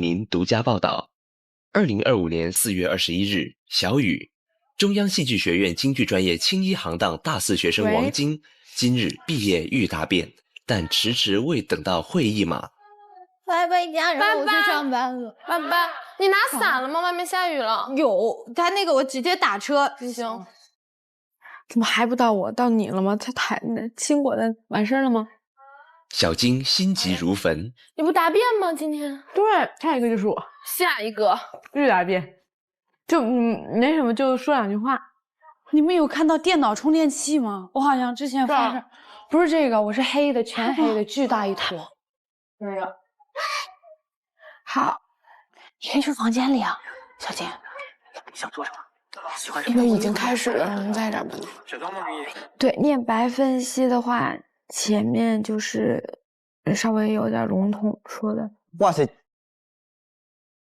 您独家报道：2025年4月21日，小雨，中央戏剧学院京剧专业青衣行当大四学生王晶，今日毕业欲答辩，但迟迟未等到会议码。拜拜家人，我去上班了。爸爸，你拿伞了吗？外面下雨了。有，他那个我直接打车。行。怎么还不到我？到你了吗？他亲我的，完事了吗？小晶心急如焚。你不答辩吗？今天？对，下一个就是我。下一个必须答辩。就没什么，就说两句话。你们有看到电脑充电器吗？我好像之前发生，不是这个，我是黑的，全黑的，巨大一坨。没有。好，你可以去房间里啊，小金。想做什么？喜欢什么？因为已经开始了，你在这儿吧。对，念白分析的话，前面就是稍微有点笼统说的。哇塞！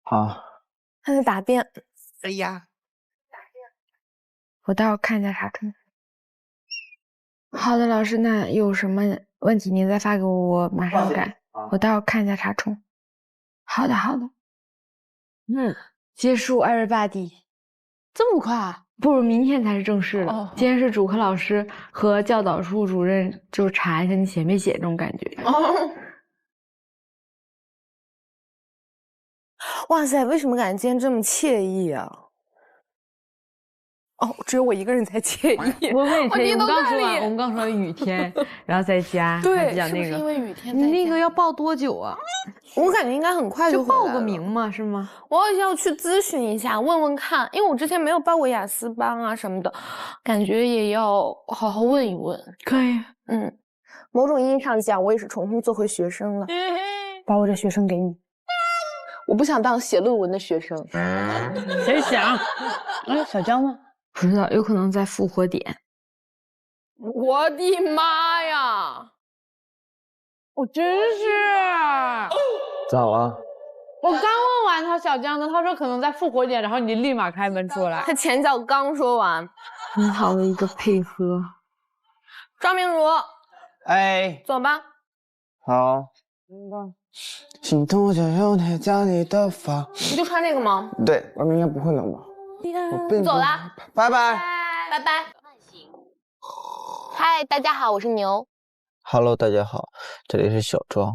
好。他在答辩。哎呀。我待会儿看一下查重。好的，老师，那有什么问题您再发给我，我马上改。我待会儿看一下查重。好的，好的。结束 everybody。这么快？不如明天才是正式的。今天是主课老师和教导处主任就查一下你写没写这种感觉。哇塞，为什么感觉今天这么惬意啊？哦，只有我一个人才惬意。我也惬意。我们刚说雨天，然后再加对，讲那个。是不是因为雨天？你那个要报多久啊？我感觉应该很快就报个名嘛，是吗？我好像要去咨询一下，问问看，因为我之前没有报过雅思班啊什么的，感觉也要好好问一问。可以。某种意义上讲，我也是重新做回学生了。把我这学生给你。我不想当写论文的学生。谁想？小江呢？不知道，有可能在复活点。我的妈呀！我真是。咋了？我刚问完他小江的，他说可能在复活点，然后你立马开门出来。他前脚刚说完。很好的一个配合。张明儒，哎，走吧。好。心痛就用贴家里的发。你就穿这个吗？对，外面应该不会冷吧？我走啦，拜拜。拜拜。嗨，大家好，我是牛。Hello， 大家好，这里是小庄。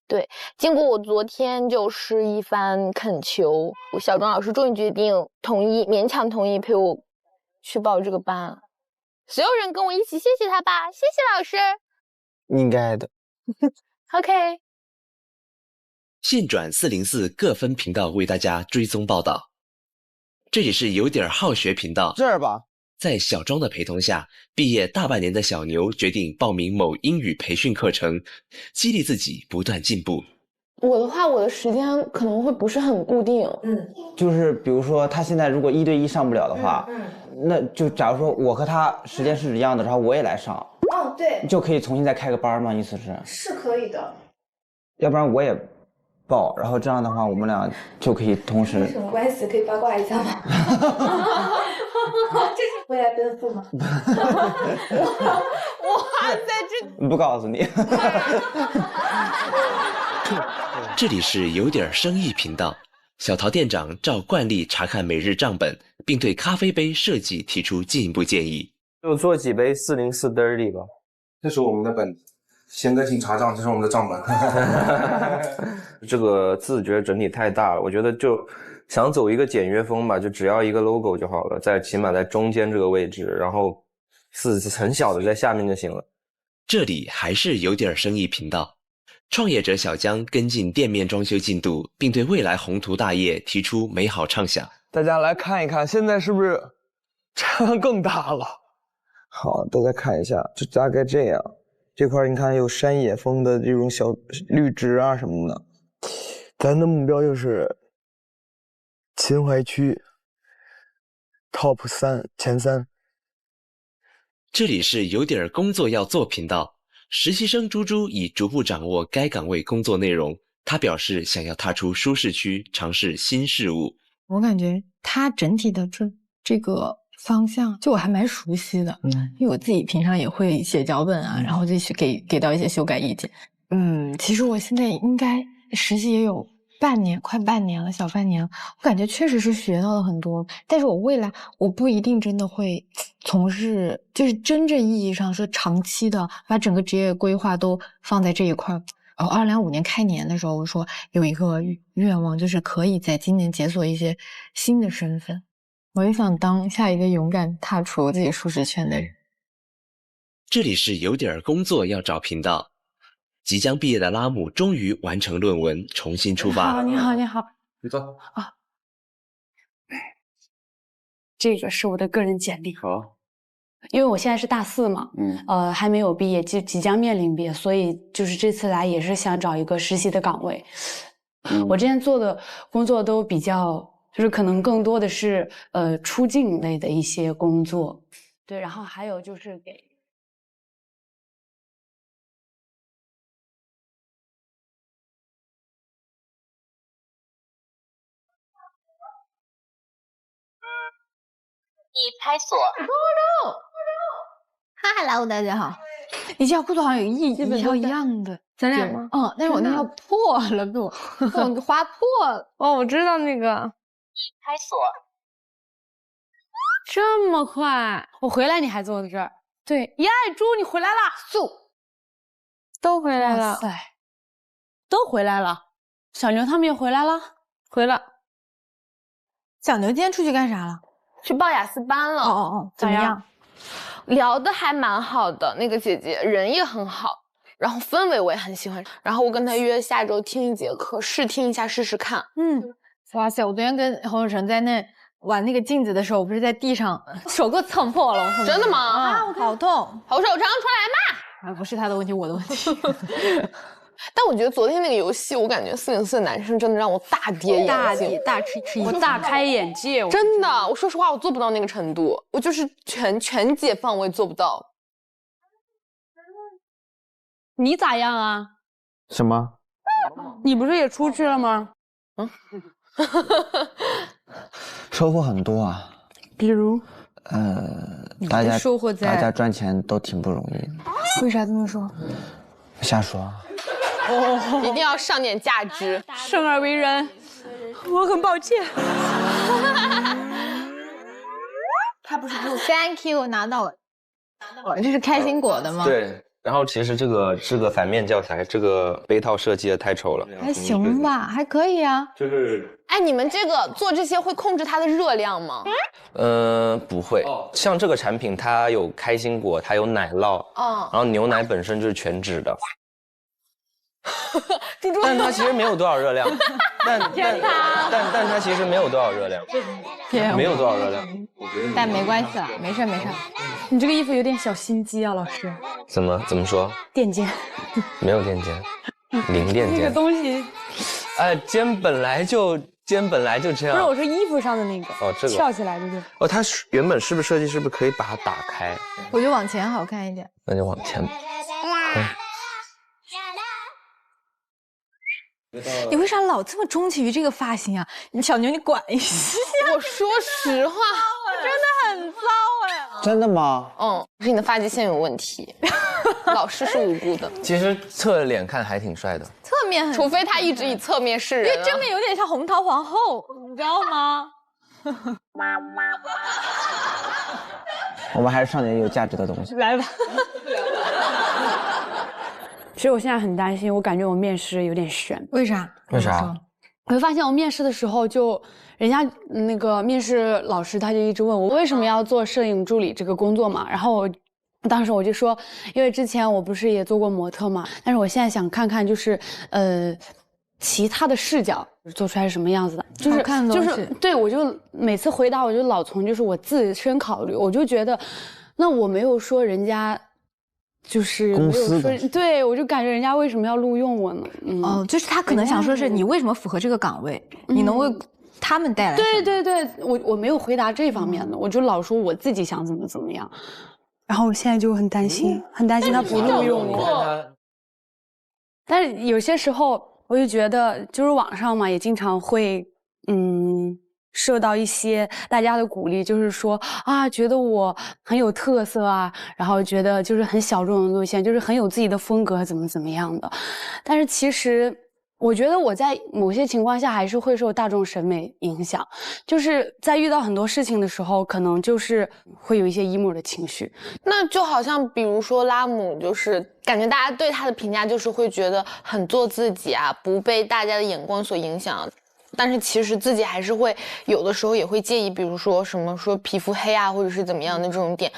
对，经过我昨天就是一番恳求，小庄老师终于决定勉强同意陪我去报这个班。所有人跟我一起谢谢他吧，谢谢老师。应该的。OK。现转404各分频道为大家追踪报道。这里是有点好学频道，这儿吧。在小庄的陪同下，毕业大半年的小牛决定报名某英语培训课程，激励自己不断进步。我的话，我的时间可能会不是很固定。就是比如说他现在如果1对1上不了的话，那就假如说我和他时间是一样的，然后我也来上。对。就可以重新再开个班吗？意思是？是可以的。要不然我也报，然后这样的话我们俩就可以同时。什么关系？可以八卦一下吗？这是未来奔赴吗？哇塞，不告诉你。这里是有点生意频道，小陶店长照惯例查看每日账本，并对咖啡杯设计提出进一步建议。就做几杯404 Dirty 吧。这是我们的本子，贤哥请查账，这是我们的账本。这个字觉得整体太大了，我觉得就想走一个简约风吧，就只要一个 logo 就好了，起码在中间这个位置，然后字很小的在下面就行了。这里还是有点生意频道，创业者小江跟进店面装修进度，并对未来宏图大业提出美好畅想。大家来看一看，现在是不是差更大了？好，大家看一下，就大概这样。这块你看有山野风的这种小绿植啊什么的。咱的目标就是秦淮区 top 3前3。这里是有点工作要做频道，实习生猪猪已逐步掌握该岗位工作内容，他表示想要踏出舒适区，尝试新事物。我感觉他整体的这个方向，就我还蛮熟悉的，因为我自己平常也会写脚本啊，然后就去给到一些修改意见。其实我现在应该实习也有快半年了，小半年了，我感觉确实是学到了很多。但是我未来我不一定真的会从事，就是真正意义上说长期的把整个职业规划都放在这一块。2025年开年的时候，我说有一个愿望，就是可以在今年解锁一些新的身份。我也想当下一个勇敢踏出自己舒适圈的人。这里是有点工作要找频道。即将毕业的拉姆终于完成论文，重新出发。你好，你坐啊。这个是我的个人简历。好。因为我现在是大4嘛，还没有毕业，即将面临毕业，所以就是这次来也是想找一个实习的岗位。我之前做的工作都比较，就是可能更多的是出境类的一些工作，对，然后还有就是给。已开锁。Hello， 大家好。你这条裤子好像有一条一样的，咱俩吗？但是我那条破了，给我划破了。哦，我知道那个。已开锁。这么快，我回来你还坐在这儿？对，耶，猪你回来了，都回来了。哇塞，都回来了。小牛他们也回来了，回了。小牛今天出去干啥了？去报雅思班了。哦，怎么样？聊得还蛮好的，那个姐姐人也很好，然后氛围我也很喜欢。然后我跟她约下周听1节课，试听一下试试看。哇塞！我昨天跟洪有成在那玩那个镜子的时候，我不是在地上手给我蹭破了。真的吗？啊，好痛！侯守成出来嘛！不是他的问题，我的问题。但我觉得昨天那个游戏，我感觉404的男生真的让我大跌眼镜，大吃我大开眼界。真的，我说实话，我做不到那个程度，我就是全解放我也做不到。你咋样啊？什么？你不是也出去了吗？收获很多啊。比如？大家赚钱都挺不容易的。为啥这么说？瞎说。一定要上点价值。生而为人，我很抱歉。他不是给我 Thank you 拿到了，这是开心果的吗？对。然后其实这个反面教材，这个杯套设计的太丑了。还行吧，还可以啊。哎，你们这个做这些会控制它的热量吗？不会。像这个产品，它有开心果，它有奶酪，然后牛奶本身就是全脂的。但它其实没有多少热量，但它其实没有多少热量，没有多少热量。但没关系了，没事。你这个衣服有点小心机啊，老师。怎么说？垫肩。没有垫肩，零垫肩。那个东西。肩本来就这样。不是，我说衣服上的那个。这个翘起来的对。它原本是不是设计是不是可以把它打开？我觉得往前好看一点。那就往前。你为啥老这么钟情于这个发型啊？小牛，你管一下。我说实话，真的很糟哎。真的吗？是你的发际线有问题。老师是无辜的。其实侧脸看还挺帅的。侧面很，除非他一直以侧面示人。因为正面有点像红桃皇后，你知道吗？我们还是上点有价值的东西。来吧。其实我现在很担心，我感觉我面试有点悬。为啥？我会发现我面试的时候，就人家那个面试老师他就一直问我为什么要做摄影助理这个工作嘛，然后当时我就说，因为之前我不是也做过模特嘛，但是我现在想看看就是其他的视角做出来是什么样子的，就是对，我就每次回答我就老从就是我自身考虑，我就觉得那我没有说人家。就是公司的，对，我就感觉人家为什么要录用我呢？就是他可能想说是你为什么符合这个岗位，你能为他们带来。对，我没有回答这方面的，我就老说我自己想怎么样，然后我现在就很担心他不录用我。但是有些时候我就觉得，就是网上嘛也经常会受到一些大家的鼓励，就是说啊，觉得我很有特色啊，然后觉得就是很小众的路线，就是很有自己的风格，怎么样的。但是其实我觉得我在某些情况下还是会受大众审美影响，就是在遇到很多事情的时候，可能就是会有一些 emo 的情绪。那就好像比如说拉姆，就是感觉大家对他的评价就是会觉得很做自己啊，不被大家的眼光所影响。但是其实自己还是会有的时候也会介意，比如说什么说皮肤黑啊，或者是怎么样的这种点。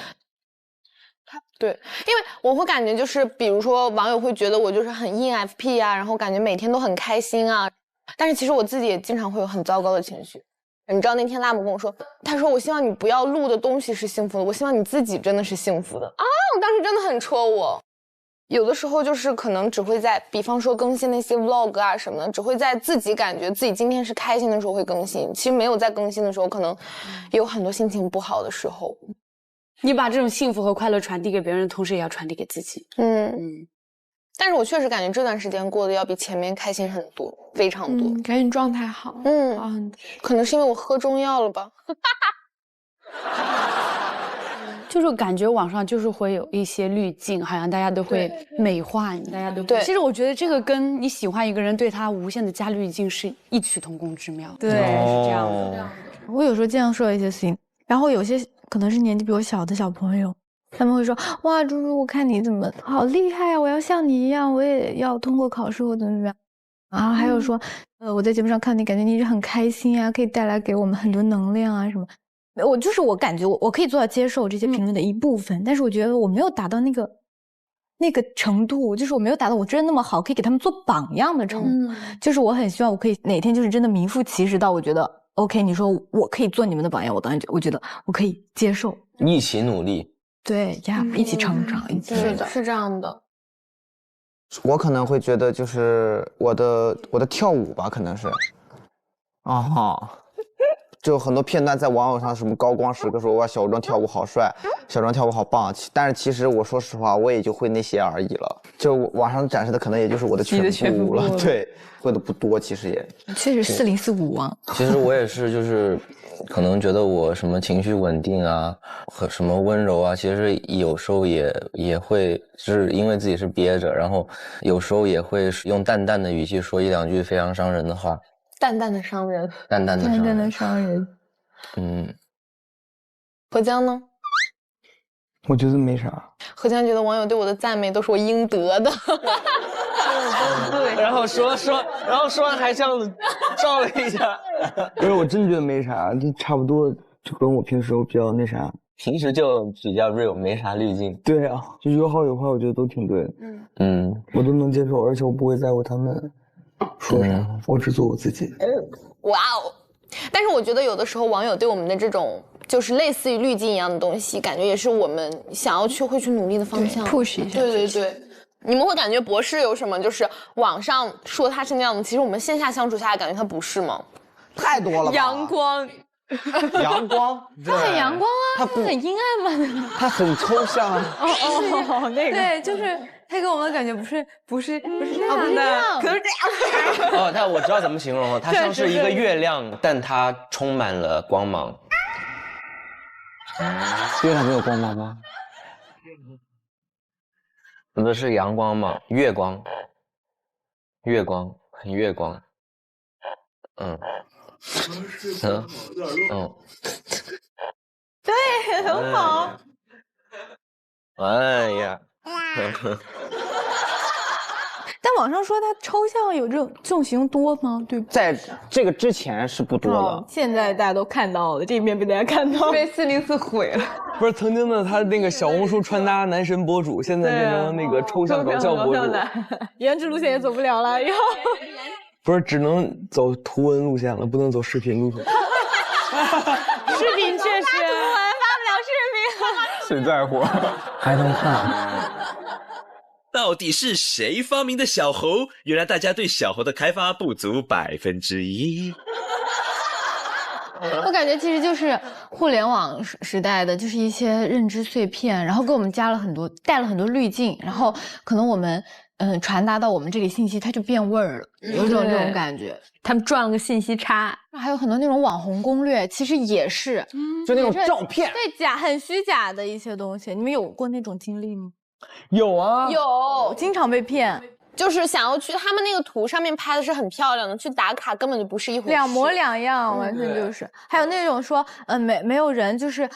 对，因为我会感觉就是，比如说网友会觉得我就是很 ENFP 啊，然后感觉每天都很开心啊，但是其实我自己也经常会有很糟糕的情绪。你知道那天拉姆跟我说，他说我希望你不要录的东西是幸福的，我希望你自己真的是幸福的啊！我当时真的很戳我。有的时候就是可能只会在，比方说更新那些 vlog 啊什么的，只会在自己感觉自己今天是开心的时候会更新，其实没有在更新的时候，可能有很多心情不好的时候。你把这种幸福和快乐传递给别人的同时，也要传递给自己。但是我确实感觉这段时间过得要比前面开心很多，非常多。感觉你状态好。可能是因为我喝中药了吧。就是感觉网上就是会有一些滤镜，好像大家都会美化你，大家都会。对，其实我觉得这个跟你喜欢一个人对他无限的加滤镜是异曲同工之妙。对，是这样的。我有时候经常说一些事情，然后有些可能是年纪比我小的小朋友，他们会说：“哇，猪猪，我看你怎么好厉害啊！我要像你一样，我也要通过考试或怎么样。”然后还有说，我在节目上看你，感觉你一直很开心啊，可以带来给我们很多能量啊什么。我感觉我可以做到接受这些评论的一部分，但是我觉得我没有达到那个程度，就是我没有达到我真的那么好，可以给他们做榜样的程度。就是我很希望我可以哪天就是真的名副其实到我觉得 OK， 你说我可以做你们的榜样，我觉得我可以接受，一起努力。对呀，一起成长，一起是的，是这样的。我可能会觉得就是我的跳舞吧，可能是，就很多片段在网友上，什么高光时刻说哇小庄跳舞好帅，小庄跳舞好棒，但是其实我说实话，我也就会那些而已了。就网上展示的可能也就是我的全部了，对，会的不多，其实也确实4045啊。其实我也是，就是可能觉得我什么情绪稳定啊，和什么温柔啊，其实有时候也会，就是因为自己是憋着，然后有时候也会用淡淡的语气说一两句非常伤人的话。淡淡的伤人，淡淡的伤人。何江呢？我觉得没啥。何江觉得网友对我的赞美都是我应得的。然后说完还这样子照了一下。不是，我真觉得没啥，就差不多，就跟我平时比较那啥。平时就比较 real， 没啥滤镜。对啊，就有好有坏，我觉得都挺对的。我都能接受，而且我不会在乎他们说啥，我只做我自己。哇哦！但是我觉得有的时候网友对我们的这种就是类似于滤镜一样的东西，感觉也是我们想要会去努力的方向 ，push 一下。对。你们会感觉博士有什么就是网上说他是那样的，其实我们线下相处下来感觉他不是吗？太多了吧。阳光，他很阳光啊，他很阴暗吗？他很抽象啊。那个对，就是他给我们感觉不是这样的，可是这样。但我知道怎么形容了，它像是一个月亮，但它充满了光芒。月亮没有光芒吗？有的是阳光嘛，月光，很月光。对，很好。哎呀。但网上说它抽象有这种形容多吗？对，在这个之前是不多的，现在大家都看到了，这一面被大家看到了，被404毁了。不是曾经的他那个小红书穿搭男神博主，现在变成那个抽象搞笑博主，颜值路线也走不了了，以后不是只能走图文路线了，不能走视频路线。视频确实发图文发不了视频，谁在乎？还能看。到底是谁发明的小猴？原来大家对小猴的开发不足1%。我感觉其实就是互联网时代的，就是一些认知碎片，然后给我们带了很多滤镜，然后可能我们传达到我们这里信息它就变味儿了，有种这种感觉。他们赚了个信息差，还有很多那种网红攻略，其实也是，就那种照片，对很虚假的一些东西。你们有过那种经历吗？有啊，有，经常被骗。就是想要去他们那个图上面拍的是很漂亮的，去打卡根本就不是一回事，两模两样，完全就是。还有那种说，没有人，就是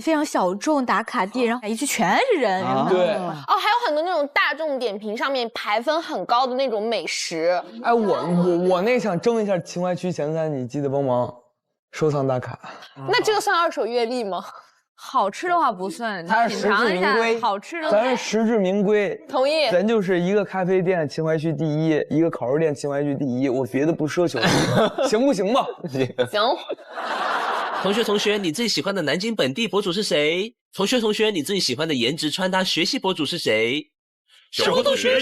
非常小众打卡地，然后一去全是人。对。哦，还有很多那种大众点评上面排分很高的那种美食。哎，我那想争一下秦淮区前3，你记得帮忙收藏打卡。那这个算二手阅历吗？好吃的话不算，它是实至名归。好吃的，咱是实至名归。同意。咱就是一个咖啡店秦淮区第1，一个烤肉店秦淮区第1，我别的不奢求，行不行吧？行。同学，你最喜欢的南京本地博主是谁？同学，你最喜欢的颜值穿搭学习博主是谁？什么同学？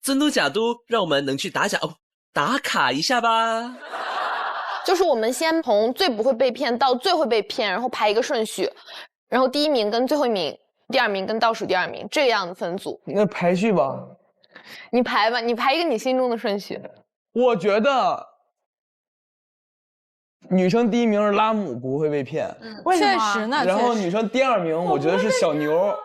真都假都，让我们能去打卡一下吧。就是我们先从最不会被骗到最会被骗，然后排一个顺序，然后第1名跟最后1名，第2名跟倒数第2名，这样的分组。那排序吧。你排吧，你排一个你心中的顺序。我觉得女生第1名是拉姆，不会被骗。确实呢。然后女生第2名，我觉得是小牛。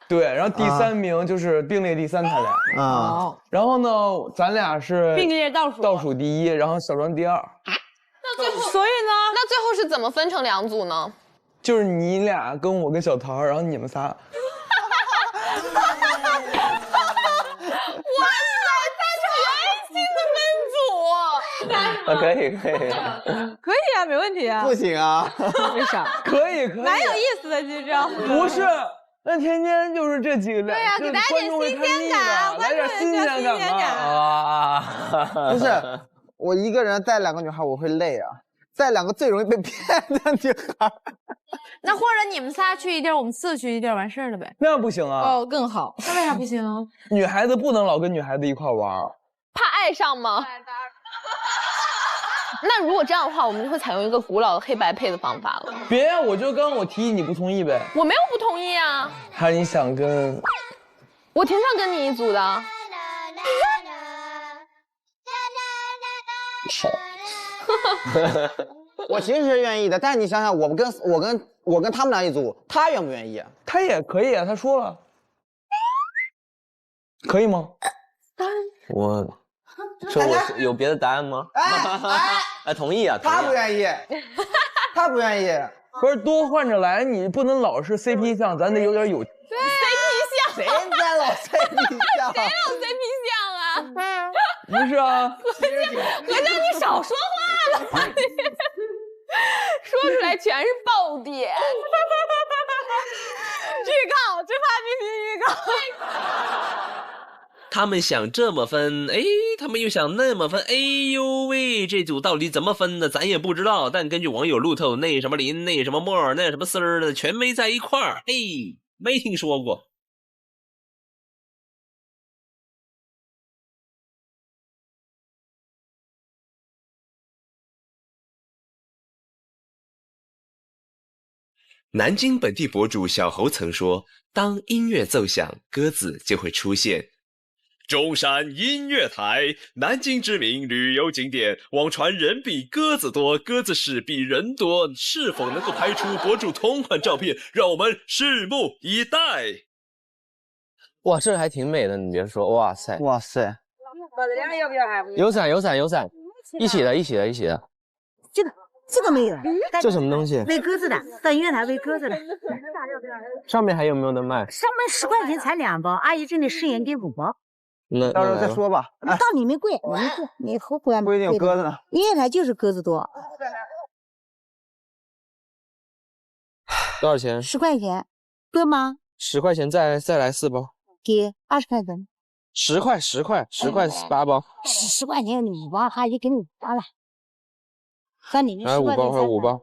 对，然后第3名就是并列第3，他俩。啊。然后呢，咱俩是并列倒数第1，然后小庄第2。那最后，所以呢？那最后是怎么分成2组呢？就是你俩跟我跟小桃，然后你们仨。哇塞，全新的分组。可以。可以啊，没问题啊。不行啊。为啥？可以。蛮有意思的，其实这样。不是，那天天就是这几个。对呀，给大家点新鲜感，来点新鲜感啊！不是。我一个人带2个女孩，我会累啊！带2个最容易被骗的女孩。那或者你们仨去一地儿，我们4个去一地儿，完事儿了呗？那不行啊！哦，更好。那为啥不行？女孩子不能老跟女孩子一块玩，怕爱上吗？那如果这样的话，我们就会采用一个古老的黑白配的方法了。别呀，我就刚刚我提议你不同意呗。我没有不同意啊。还是你想跟？我挺想跟你一组的。少，我其实是愿意的，但是你想想，我跟他们俩一组，他愿不愿意？他也可以啊，他说了，可以吗？我有别的答案吗？哎，同意啊，他不愿意，他不愿意，不是多换着来，你不能老是 CP 项，咱得有点有。对 CP 项，谁在老 CP 项？谁老 CP 项啊？不是啊，何江，你少说话了吧你，说出来全是爆点。预告，这怕必须预告。他们想这么分，哎，他们又想那么分，哎呦喂，这组到底怎么分的，咱也不知道。但根据网友路透，那什么林，那什么沫，那什么丝儿的，全没在一块儿，嘿，没听说过。南京本地博主小侯曾说，当音乐奏响，鸽子就会出现。中山音乐台，南京知名旅游景点，网传人比鸽子多，鸽子屎比人多，是否能够拍出博主同款照片，让我们拭目以待。哇，这还挺美的，你别说，哇塞，哇塞，有伞，一起的。这个没有，这什么东西？喂鸽子的，到音乐台喂鸽子的。上面还有没有得卖？上面10块钱才2包，阿姨这里10元给5包。那到时候再说吧。到里面贵，你后悔不一定有鸽子呢。音乐台就是鸽子多。多少钱？10块钱，贵吗？10块钱再来4包。给20块钱。10块8包。10块钱5包，阿姨给你5包了。在里面5包，还有5包，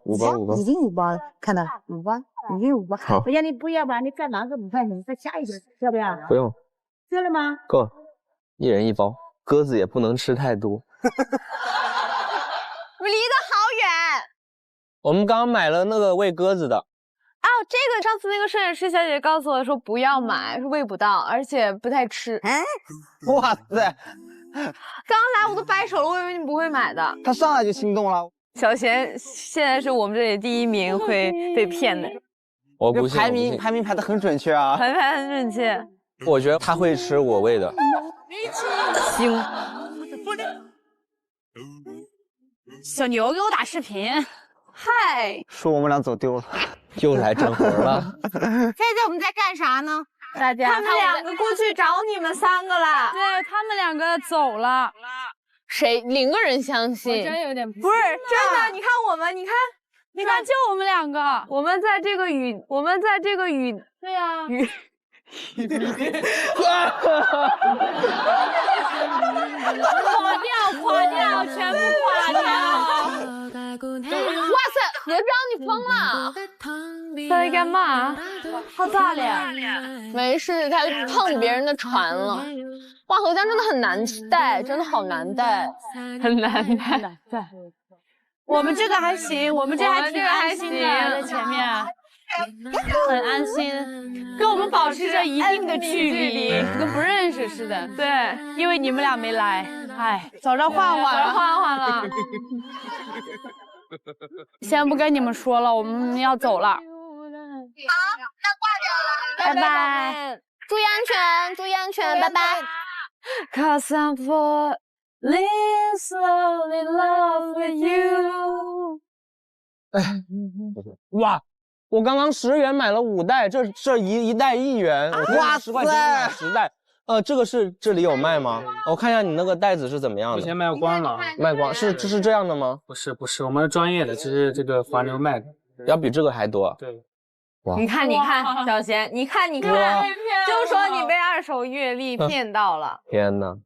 已经5包了，看到5包，已经5包。好，我叫你不要吧，你再拿个5块钱，再加一点，要不要？不用。够了吗？够了，一人1包。鸽子也不能吃太多。我离得好远。我们刚刚买了那个喂鸽子的。哦，这个上次那个摄影师小姐姐告诉我说不要买，说喂不到，而且不太吃。哎，哇塞！刚来我都摆手了，我以为你不会买的。他上来就心动了。小贤现在是我们这里第1名会被骗的。我不信。排名排得很准确啊，排很准确。我觉得他会吃我喂的。行。小牛给我打视频，嗨，说我们俩走丢了，又来整活了。现在我们在干啥呢？大家，他们两个过去找你们3个了。对他们2个走了。谁0个人相信？我真有点不是真的，你看我们，你看，就我们2个，我们在这个雨，对呀，垮掉，全部垮掉。哇塞，何章你疯了？他在干嘛？好大脸。没事，他碰别人的船了。哇，何章真的很难带，真的好难带，很难带。我们这个还行，我们这还挺安心的，在前面。很安心，跟我们保持着一定的距离，跟不认识似的。对，因为你们俩没来，哎，早上换了。先不跟你们说了，我们要走了。好，那挂掉了，拜拜，注意安全，拜拜。Cause I'm falling slowly in love with you。哎，哇！我刚刚10元买了5袋，这一袋1元，我10块钱买10袋。这个是这里有卖吗？我看一下你那个袋子是怎么样的。目前卖光了，卖光是这样的吗？不是，我们是专业的，这是这个黄牛卖的，要比这个还多。对，哇，你看，小贤，你看，就说你被2手阅历骗到了。天哪，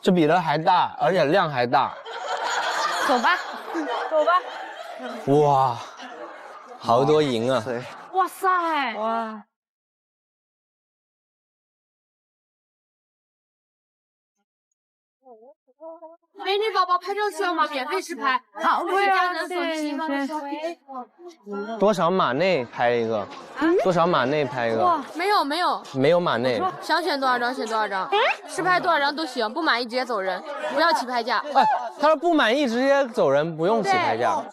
这比这还大，而且量还大。走吧。哇，好多银啊！哇塞，哇。美女宝宝拍照需要吗？免费实拍。好，我要的索尼方的手机。多少码内拍一个？多少码内拍一个？哇，没有。没有码内。想选多少张选多少张，实拍多少张都行，不满意直接走人，不要起拍价。哎，他说不满意直接走人，不用起拍价。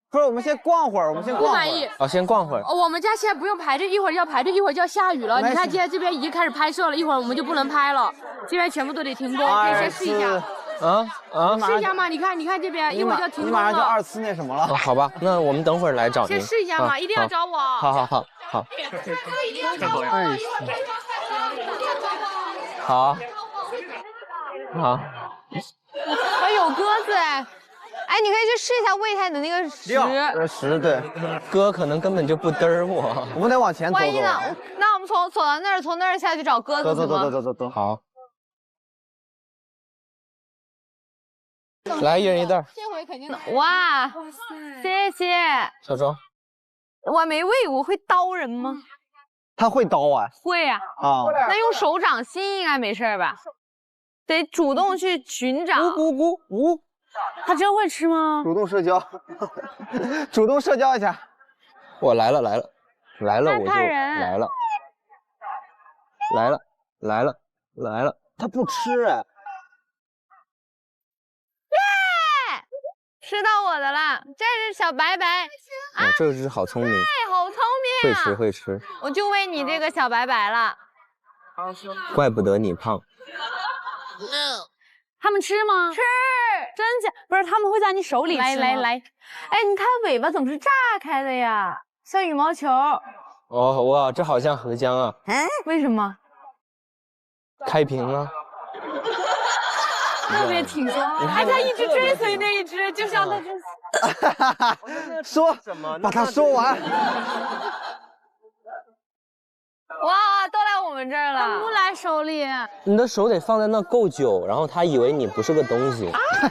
不是，我们先逛会儿，不满意。哦，先逛会儿。我们家现在不用排队，一会儿要排队，一会儿就要下雨了。你看，现在这边已经开始拍摄了，一会儿我们就不能拍了，这边全部都得停工。可以先试一下。试一下嘛？你看这边一会儿就要停工了。你马上就2次那什么了。好吧，那我们等会儿来找你。先试一下嘛，一定要找我。好。好。有鸽子哎，你可以去试一下喂它的那个食，对，哥可能根本就不嘚儿我，我们得往前走。万一呢？那我们走到那儿，从那儿下去找鸽子怎么？走。好，来一人1袋。这回肯定的。哇，谢谢。小周，我没喂，我会刀人吗？他会刀啊？会啊。那用手掌心应该没事吧？得主动去寻找。呜。他真会吃吗？主动社交，主动社交一下。我来了，我就来了。他不吃哎。耶，吃到我的了，这是小白白。这个是好聪明。哎，好聪明啊！会吃。我就喂你这个小白白了。怪不得你胖。他们吃吗？吃，真假？不是，他们会在你手里吃吗？来，哎，你看尾巴总是炸开的呀，像羽毛球。哦，哇，这好像河江啊。为什么？开屏啊。特别挺身，哎，他一直追随那一只，就像他这。说，把它说完。哇，都来我们这儿了，他不来手里。你的手得放在那够久，然后他以为你不是个东西。他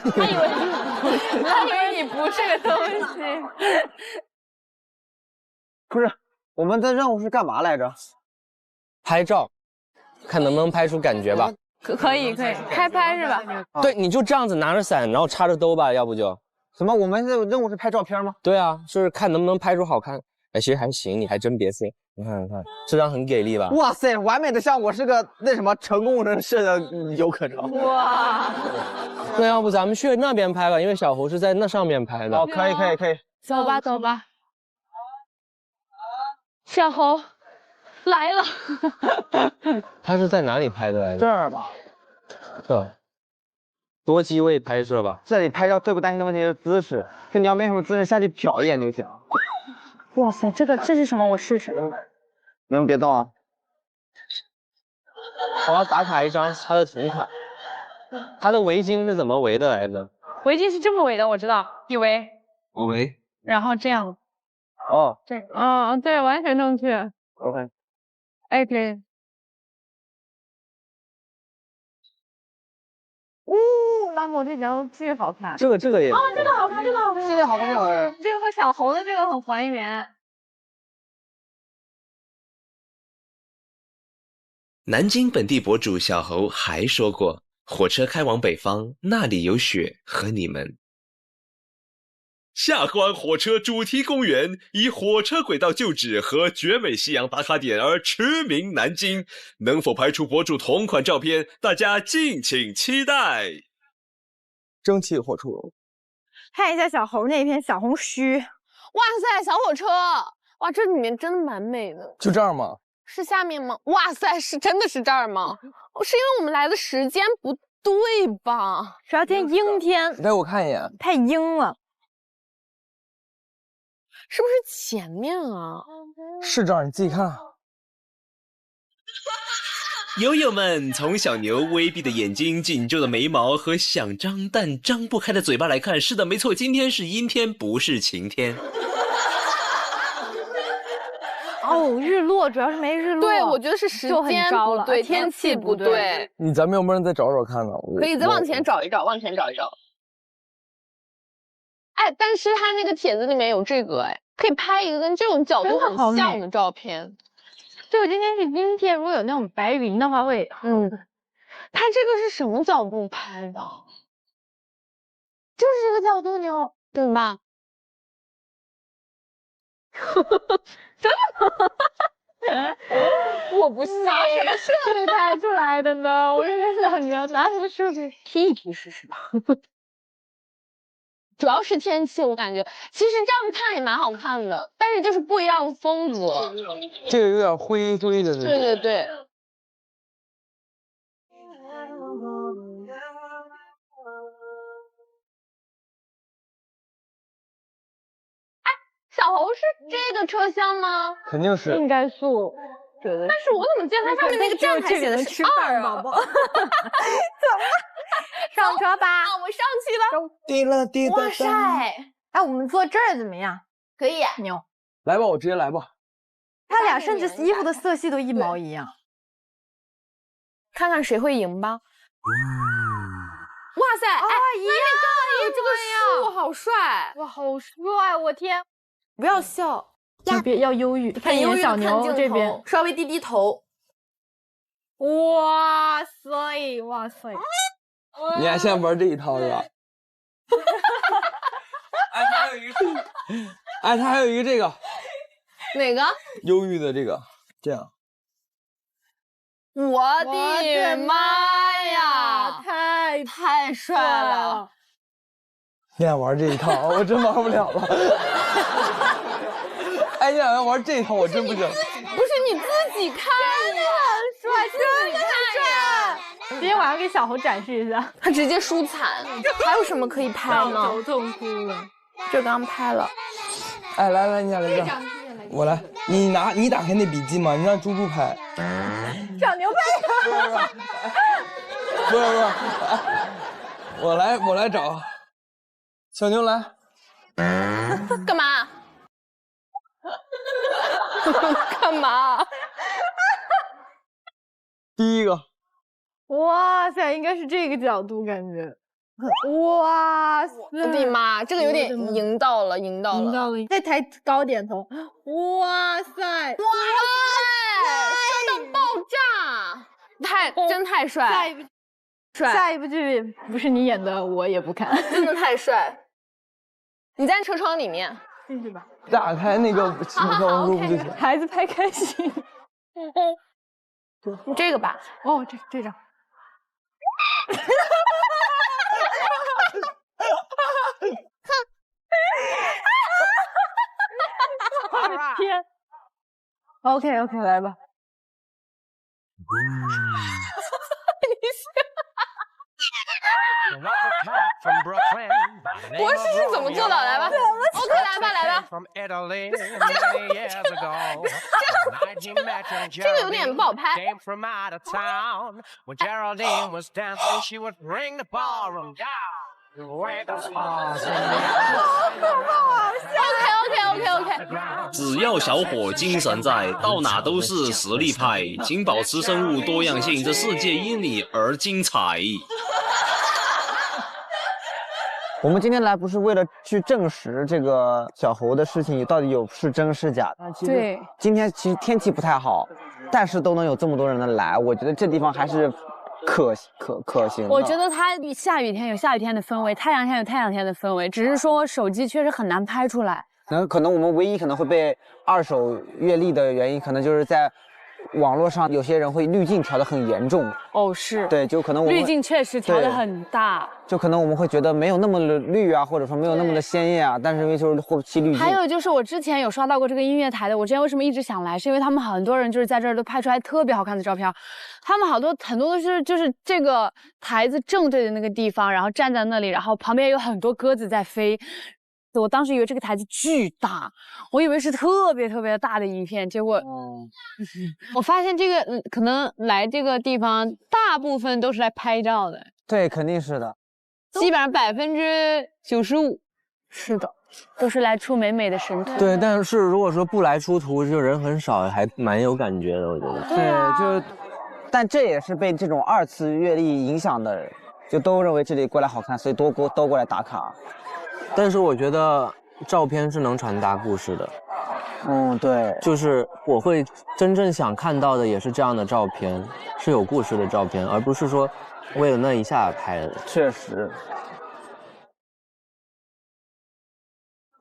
以为你不是个东西。不是，我们的任务是干嘛来着？拍照，看能不能拍出感觉吧。可以，开拍是吧？对，你就这样子拿着伞，然后插着兜吧，要不就什么？我们的任务是拍照片吗？对啊，就是看能不能拍出好看。哎，其实还行，你还真别信。你看，这张很给力吧？哇塞，完美的像我是个那什么成功人士的有可能。哇，那要不咱们去那边拍吧，因为小胡是在那上面拍的。哦，可以。走吧。小猴，来了。他是在哪里拍的来着？这儿吧，这多机位拍摄吧。这里拍照最不担心的问题是姿势，就你要没什么姿势下去瞟一眼就行。哇塞，这是什么？我试试。你们别动啊！我要打卡一张他的同款。他的围巾是怎么围的来着？围巾是这么围的，我知道，你围，我围。然后这样。哦，这，对，完全正确。OK。哎，对。拉姆这张巨好看。这个也。哦，这个好看，这个好看，这个好看，这个。这个和小红的这个很还原。南京本地博主小侯还说过，火车开往北方，那里有雪和你们。下关火车主题公园以火车轨道旧址和绝美夕阳打卡点而驰名南京，能否拍出博主同款照片，大家敬请期待。蒸汽火车，看一下小猴那篇小红书，哇塞，小火车，哇，这里面真的蛮美的。就这儿吗？是下面吗？哇塞，真的是这儿吗？是因为我们来的时间不对吧？主要今天阴天，带我看一眼，太阴了。是不是前面啊？是这儿，你自己看。友友们，从小牛微闭的眼睛、紧皱的眉毛和想张但张不开的嘴巴来看，是的，没错，今天是阴天，不是晴天。哦，日落主要是没日落。对，我觉得是时间不对，天气不对。咱们要不然再找找看呢？可以再往前找一找，往前找一找。哎，但是他那个帖子里面有这个，哎，可以拍一个跟这种角度很像的照片。对，我今天是阴天，如果有那种白云的话会，他这个是什么角度拍的？就是这个角度牛，对吧？真的？我不信，拿什么设备拍出来的呢？我在想着拿什么设备？踢一踢试试吧。主要是天气，我感觉其实这样看也蛮好看的，但是就是不一样的风格。这个有点灰灰的。对对对。哎，小猴是这个车厢吗？肯定是。应该是我觉得。但是我怎么记得它上面那个站台写的是2啊？怎么？上车吧！我上去了。滴了滴答答。哇塞！哎，我们坐这儿怎么样？可以。牛。来吧，我直接来吧。他俩甚至衣服的色系都一毛一样。看看谁会赢吧。哇塞！哎，一样！这个树好帅！哇，好帅！我天！不要笑，要忧郁。很忧郁小牛这边，稍微低低头。哇塞！哇塞！你还现在玩这一套是吧？哎，他还有一个这个。哪个？忧郁的这个，这样。我的妈呀！太帅了！你俩玩这一套，我真玩不了了。哎，你俩要玩这一套，我真不行。不是你自己看，真的很帅，真的很帅。今天晚上给小猴展示一下，他直接输惨。还有什么可以拍吗？头痛哭了。这刚拍了。哎，来，你俩来这儿，我来。你打开那笔记嘛，你让猪猪拍。小牛拍。不是，我来找。小牛来。干嘛？干嘛？第一个。哇塞，应该是这个角度感觉。哇塞！我的妈，这个有点赢到了。再抬高点头。哇塞！帅到爆炸！真太帅！下一部剧不是你演的，我也不看。真的太帅！你在车窗里面进去吧。打开那个好，孩子拍开心。你这个吧。哦，这张。天。OK， 来吧。博士是怎么做到的？来吧，OK， 来吧，来吧。这个有点不好拍。OK， 只要小伙精神在，到哪都是实力派。请保持生物多样性，这世界因你而精彩。我们今天来不是为了去证实这个小猴的事情到底是真是假的。对，今天其实天气不太好，但是都能有这么多人的来，我觉得这地方还是可行的。我觉得它下雨天有下雨天的氛围，太阳天有太阳天的氛围，只是说手机确实很难拍出来。可能我们唯一可能会被二手阅历的原因，可能就是在网络上有些人会滤镜调得很严重。哦，是。对，就可能我们滤镜确实调得很大。就可能我们会觉得没有那么的绿啊，或者说没有那么的鲜艳啊，但是因为就是后期滤镜。还有就是我之前有刷到过这个音乐台的，我之前为什么一直想来，是因为他们很多人就是在这儿都拍出来特别好看的照片，他们很多都是就是这个台子正对的那个地方，然后站在那里，然后旁边有很多鸽子在飞。我当时以为这个台子巨大，我以为是特别大的一片，结果，我发现这个可能来这个地方大部分都是来拍照的。对，肯定是的，基本上95%是的，都是来出美美的神图。对，但是如果说不来出图，就人很少，还蛮有感觉的，我觉得。对，但这也是被这种二次阅历影响的人，就都认为这里过来好看，所以都过来打卡。但是我觉得照片是能传达故事的。对，就是我会真正想看到的也是这样的照片，是有故事的照片，而不是说为了那一下拍的。确实。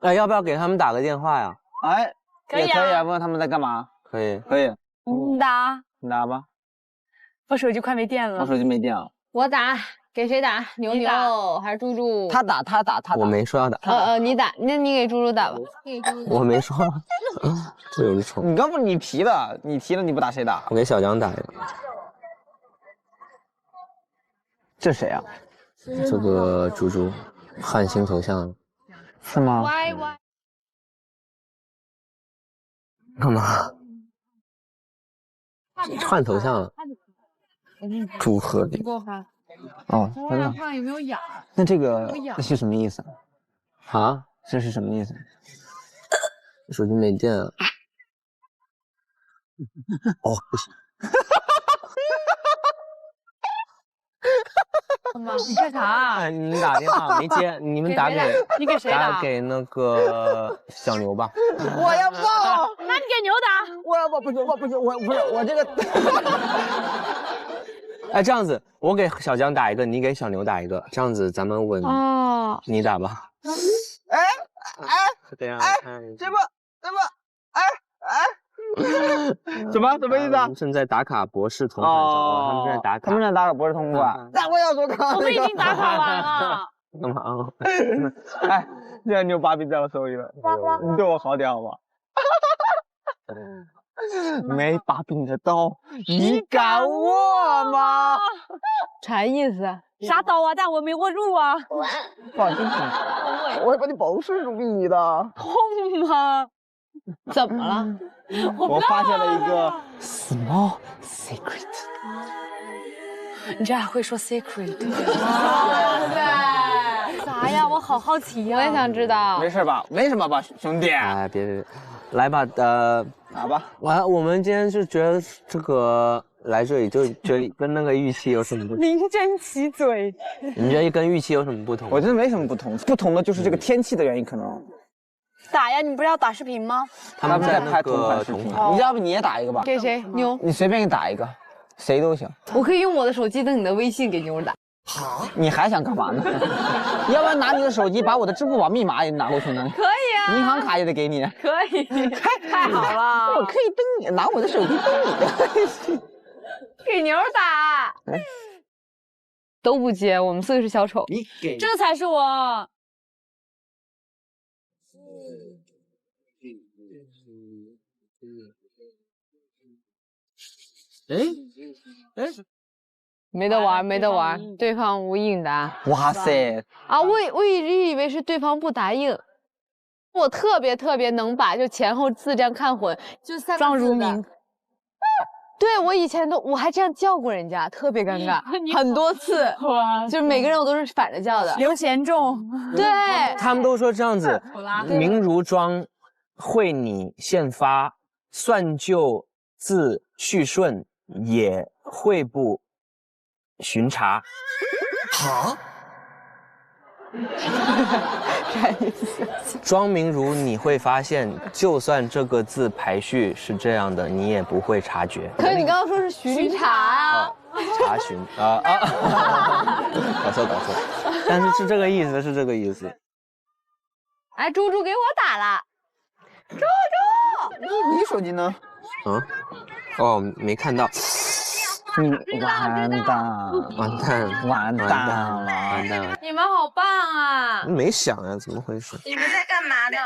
哎，要不要给他们打个电话呀？哎，可以啊，也可以啊，问问他们在干嘛。可以。你打，你打吧。我手机快没电了。我手机没电了。我打，给谁打？牛牛还是猪猪？他打。我没说要打。你打，那你给猪猪打吧。我没说。这有只虫。你刚不是你提的，你不打谁打？我给小江打一个。这谁啊？这个猪猪换新头像是吗？干嘛？换头像了。祝贺你。哦，真的。看有没有痒？那这个那是什么意思啊？这是什么意思？手机没电了。哦，不行。你干啥？你打电话没接，你们打给你给谁打？打给那个小牛吧。我要报。那你给牛打。我不行，我这个。哎，这样子，我给小江打一个，你给小牛打一个，这样子咱们稳。哦。你打吧。哎，这样。这不，什么意思啊？正在打卡博士同款照，他们正在打卡。他们正打卡博士同款。那我要多看。我们已经打卡完了。干嘛啊？哎，现在你有把柄在我手里了，你对我好点好吗？没把柄的刀，你敢握吗？啥意思？啥刀啊？但我没握住啊。放心，我会把你保护住你的。痛吗？怎么了？我发现了一个 small secret。你这还会说 secret？ 哇塞！啥呀？我好好奇呀！我也想知道。没事吧？没什么吧，兄弟。哎，别，来吧，打吧。我们今天是觉得这个来这里就觉得跟那个预期有什么不同？名真其嘴。你觉得跟预期有什么不同？我觉得没什么不同，不同的就是这个天气的原因可能。打呀！你不是要打视频吗？他们在拍同款视频。你要不你也打一个吧？给谁？牛。你随便给打一个，谁都行。我可以用我的手机登你的微信给牛打。好，你还想干嘛呢？要不然拿你的手机把我的支付宝密码也拿过去呢？可以啊。银行卡也得给你。可以。太好了。我可以登你，拿我的手机登你的微信。给牛打。都不接，我们4个是小丑。你给。这才是我。哎，没得玩，没得玩，对方无应答。哇塞！啊，我一直以为是对方不答应。我特别能把就前后字这样看混，就庄如明。对，我以前我还这样叫过人家，特别尴尬，很多次，就是每个人我都是反着叫的。刘贤仲，对，他们都说这样子，明如庄，会拟宪发，算就字序顺，也会不巡查。好。啥意思？庄明如，你会发现，就算这个字排序是这样的，你也不会察觉。可是你刚刚说是巡查啊，查询搞错，但是是这个意思，是这个意思。哎，猪猪给我打了，猪猪，你手机呢？嗯，哦，没看到。完蛋了！你们好棒啊！没响呀，怎么回事？你们在干嘛呢？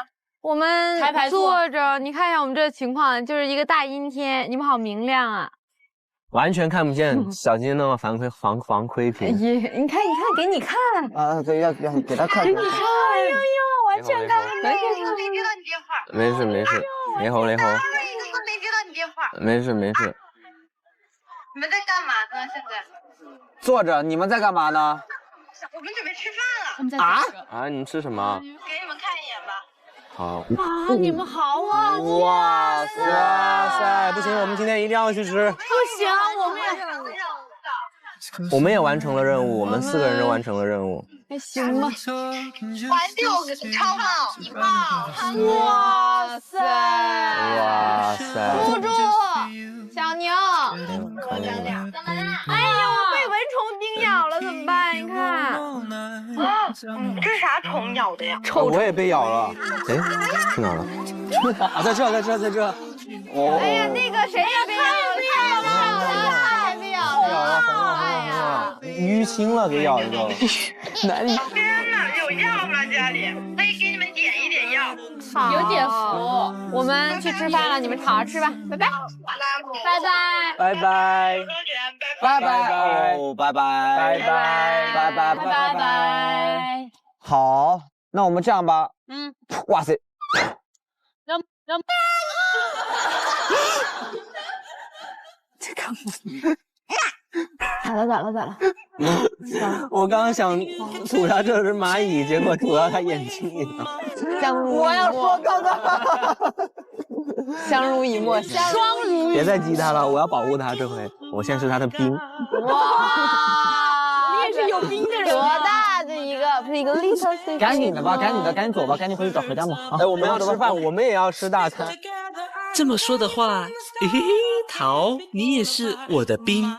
我们坐着，你看一下我们这情况，就是一个大阴天，你们好明亮啊！完全看不见，小金那么防窥屏。你看，给你看啊，对，要给他看。给你看，哎呦，完全看不见。没接到你电话。没事，雷猴。没接到你电话。没事。你们在干嘛呢？现在坐着，你们在干嘛呢？我们准备吃饭了。啊！你们吃什么？给你们看一眼吧。好。啊，你们好啊！哇塞！不行，我们今天一定要去吃。不行，我们也完成了任务，我们4个人都完成了任务。还行吧。完6个超棒，哇塞！猪猪，小牛，哎呀，我被蚊虫叮咬了，怎么办？你看，这是啥虫咬的呀？我也被咬了。哎，去哪了？啊，在这。哎呀，那个谁也被咬了，他也被咬了。哎呀，淤青了，给咬一个。哪里？天哪，有药吗？家里可以给你们点一点药。好，有点服。我们去吃饭了，你们好好吃吧，拜拜。拜拜。哦，拜拜。好，那我们这样吧。哇塞！这干嘛？咋了？我刚刚想吐他这是蚂蚁，结果吐到他眼睛里了。我要说刚刚。相濡以沫，双如。别再激他了，我要保护他。这回我现在是他的兵。哇，你也是有兵的人。多大的一个？不是一个绿色。赶紧的吧，赶紧走吧，赶紧回去找回家嘛。哎，我们要吃饭，我们也要吃大餐。这么说的话，桃，你也是我的兵。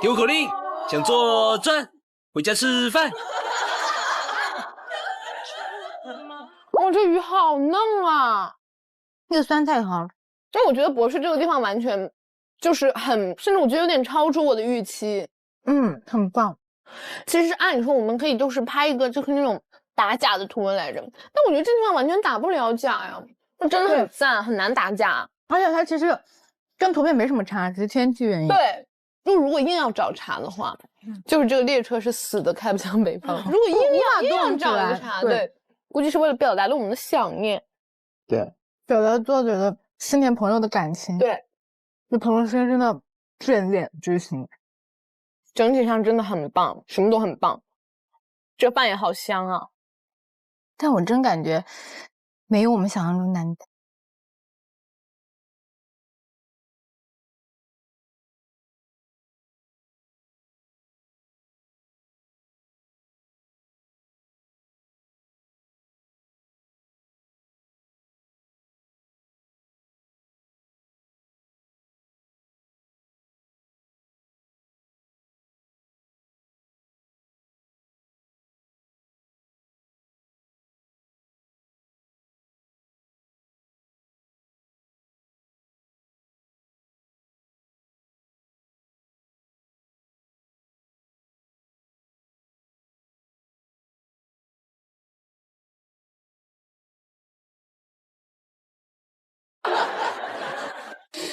给我口令，向左转，回家吃饭。哇，这鱼好嫩啊！那个酸菜好。但我觉得博士这个地方完全就是甚至我觉得有点超出我的预期。很棒。其实按理说我们可以就是拍一个就是那种打假的图文来着，但我觉得这地方完全打不了假呀，就真的很赞，很难打假。而且它其实跟图片没什么差，只是天气原因。对，就如果硬要找茬的话，就是这个列车是死的开不向北方。如果硬要找一个茬，对，估计是为了表达了我们的想念，对，表达作者的思念朋友的感情。对，这朋友深深的眷恋之情。整体上真的很棒，什么都很棒，这饭也好香啊。但我真感觉没有我们想象中难。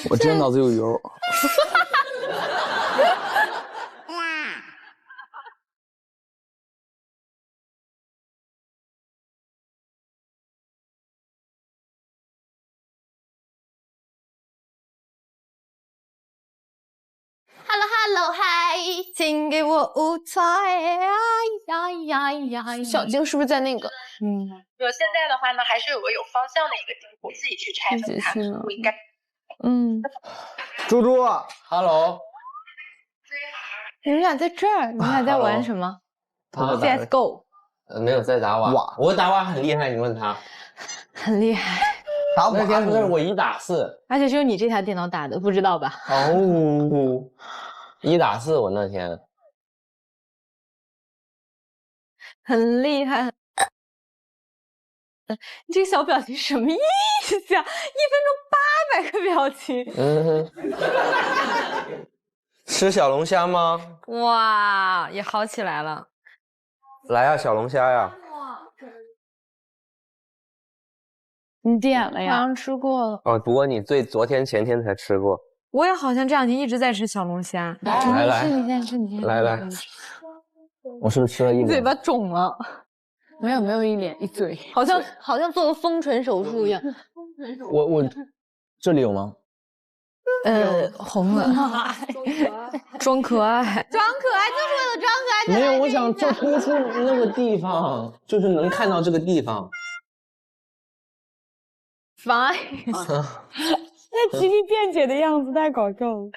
我真脑子有油， Hello， 嗨，请给我舞彩呀！小静是不是在那个？就现在的话呢，还是有个有方向的一个镜头，自己去拆分它，不应该。猪猪 ，Hello， 你们俩在这儿，你们俩在玩什么 ？CS:GO。没有在打瓦，我打瓦很厉害，你问他。很厉害。打瓦那天不是我1打4，而且只有你这台电脑打的，不知道吧？哦，1打4，我那天很厉害。你这个小表情什么意思啊？1分钟800个表情。吃小龙虾吗？哇，也好起来了。来呀，小龙虾呀！你点了呀？好像吃过了。哦，不过你昨天前天才吃过。我也好像这2天一直在吃小龙虾。来，你先吃，你先吃。来，我是不是吃了一脸？嘴巴肿了。没有一脸一嘴，好像做了封唇手术一样。我这里有吗？红了。装可爱，就是为了装可爱。没有，我想就突出那个地方，就是能看到这个地方。Fine。那极力辩解的样子太搞笑了。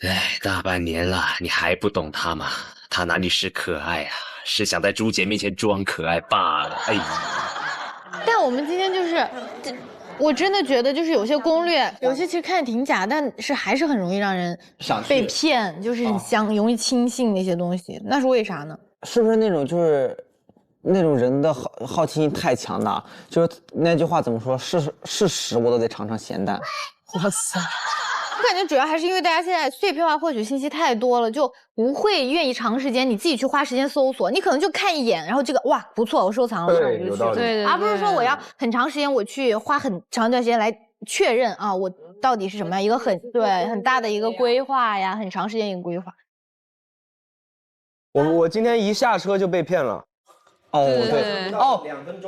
哎，大半年了，你还不懂他吗？他哪里是可爱啊，是想在朱姐面前装可爱罢了。哎呀，但我们今天就是，我真的觉得就是有些攻略，有些其实看着挺假，但是还是很容易让人被骗，就是很容易轻信那些东西，那是为啥呢？是不是那种就是那种人的好奇心太强大？就是那句话怎么说？是屎我都得尝尝咸淡。哇塞！我感觉主要还是因为大家现在碎片化获取信息太多了，就不会愿意长时间你自己去花时间搜索，你可能就看一眼，然后这个哇不错，我收藏了，对，有道理。对，而不是说我要很长时间我去花很长一段时间来确认啊，我到底是什么样一个很大的一个规划呀，很长时间一个规划。我今天一下车就被骗了。哦，对，哦，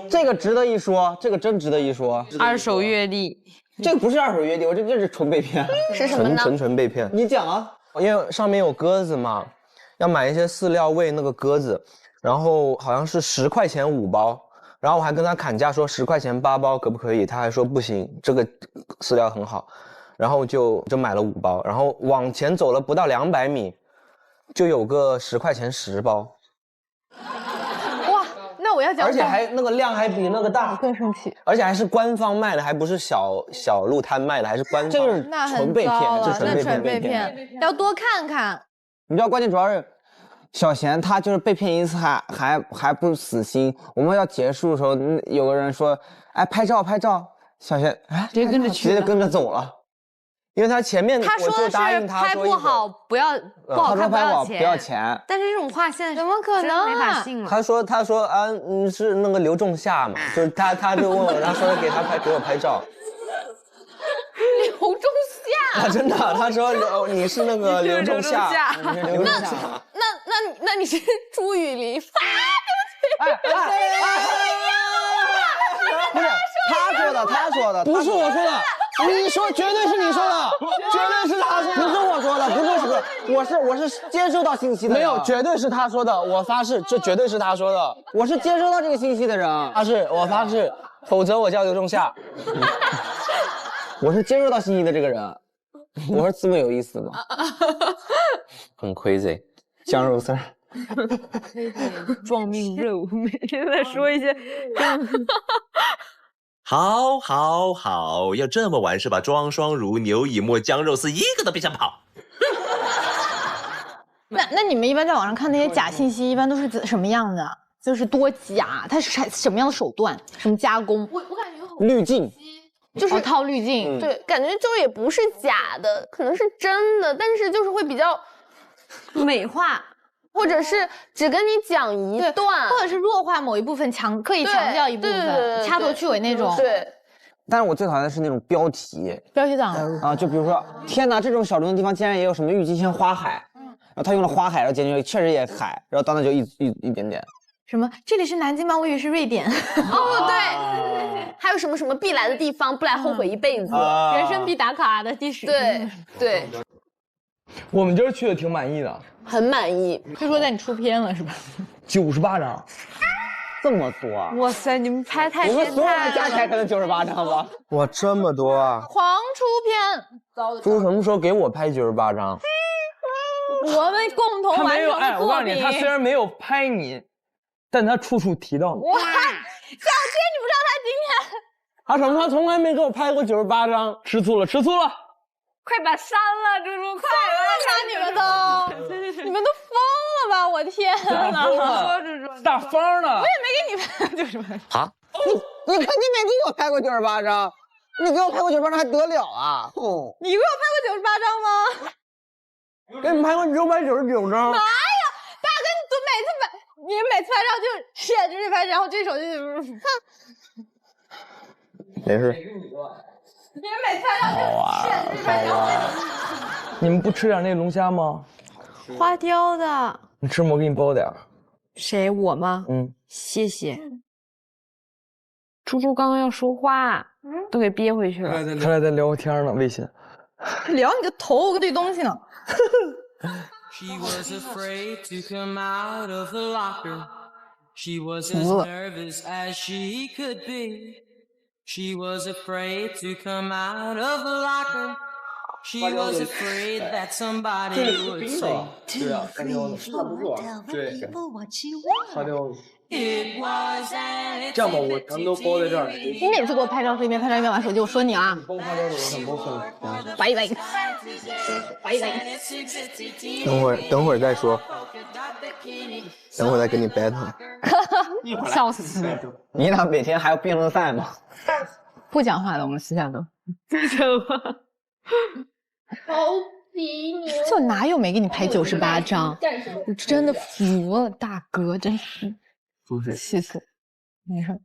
这个值得一说，这个真值得一说。二手阅历。这个不是二手阅历，我这是纯被骗。是什么呢？纯被骗。你讲啊，因为上面有鸽子嘛，要买一些饲料喂那个鸽子，然后好像是10块钱5包，然后我还跟他砍价说10块钱8包可不可以，他还说不行，这个饲料很好，然后就买了5包，然后往前走了不到200米，就有个10块钱10包。那我要讲，而且还那个量还比那个大，更生气。而且还是官方卖的，还不是小路摊卖的，还是官方。这个那纯被骗，这纯被骗，要多看看。你知道关键主要是小贤他就是被骗一次还不死心，我们要结束的时候，有个人说，哎拍照，小贤哎直接跟着走了。因为他前面他说的是拍不好不要不好看不要钱，但是这种话现在怎么可能没法信了。他说啊，你是那个刘仲夏嘛？就是他就问我，他说给我拍照。刘仲夏啊，真的，他说你是那个刘仲夏，那你是朱雨林。不是他说的，不是我说的。你说绝对是你说的，绝对是他说的，不是我说的，不是，我是接收到信息的，没有，绝对是他说的，我发誓，这绝对是他说的，我是接收到这个信息的人，我发誓，否则我叫刘仲夏，我是接收到信息的这个人，我说这么有意思吗？很 crazy， 香肉丝，撞命肉，每天在说一些。好，要这么玩是吧？庄双如、牛以沫、姜肉丝，一个都别想跑。那你们一般在网上看那些假信息，一般都是什么样的？就是多假，它是什么样的手段？什么加工？我感觉滤镜，就是套滤镜。对，感觉就也不是假的，可能是真的，但是就是会比较美化。或者是只跟你讲一段，或者是弱化某一部分，刻意强调一部分，掐头去尾那种。对，但是我最讨厌的是那种标题，标题党啊，就比如说，天哪，这种小众的地方竟然也有什么郁金香花海，然后他用了花海，然后简直确实也海，然后到那就一点点。什么？这里是南京吗？我以为是瑞典。哦，对，还有什么什么必来的地方，不来后悔一辈子，人生必打卡的地址。对，我们今儿去的挺满意的，很满意。就说带你出片了是吧？98张，这么多啊！哇塞，你们拍太我们所有变态了！人加起来才能98张吧？哇，这么多啊！狂出片，猪什么时候给我拍98张？我们共同完成的作品。哎，我告诉你，他虽然没有拍你。但他处处提到你。哇，小薛，你不知道他今天他什么？他从来没给我拍过98张，吃醋了，吃醋了！快把删了，猪猪，快吧你们都疯了吧！我天哪！大方呢？我也没给你拍98张。啊？你肯定没给我拍过98张，你给我拍过98张还得了啊？你给我拍过98张吗？给你拍过999张。妈呀！大哥，你每次拍照就是这拍，然后这手就没事。你每次拍照就是这拍，然后你们不吃点那龙虾吗？花雕的。你吃吗？我给你包点。谁？我吗？谢谢。猪猪刚刚要说话，都给憋回去了。他俩在聊天呢，微信。聊你个头，我跟对东西呢。She was afraid to come out of the locker. She was as nervous as she could be. She was afraid to come out of the locker. She was afraid that somebody would say. 对啊，花雕的，差不多。对，花雕的。这样吧，咱们都包在这儿。你每次给我拍照，一边拍照一边玩手机，我说你啊。包花雕的，我想包蒜蓉。拜拜。等会儿再说，等会儿再跟你 battle。笑死！你俩每天还要辩论赛吗？不讲话的，我们私下都不讲话。好比你，就哪有没给你拍98张？我真的服了，大哥，真是。气死！没事。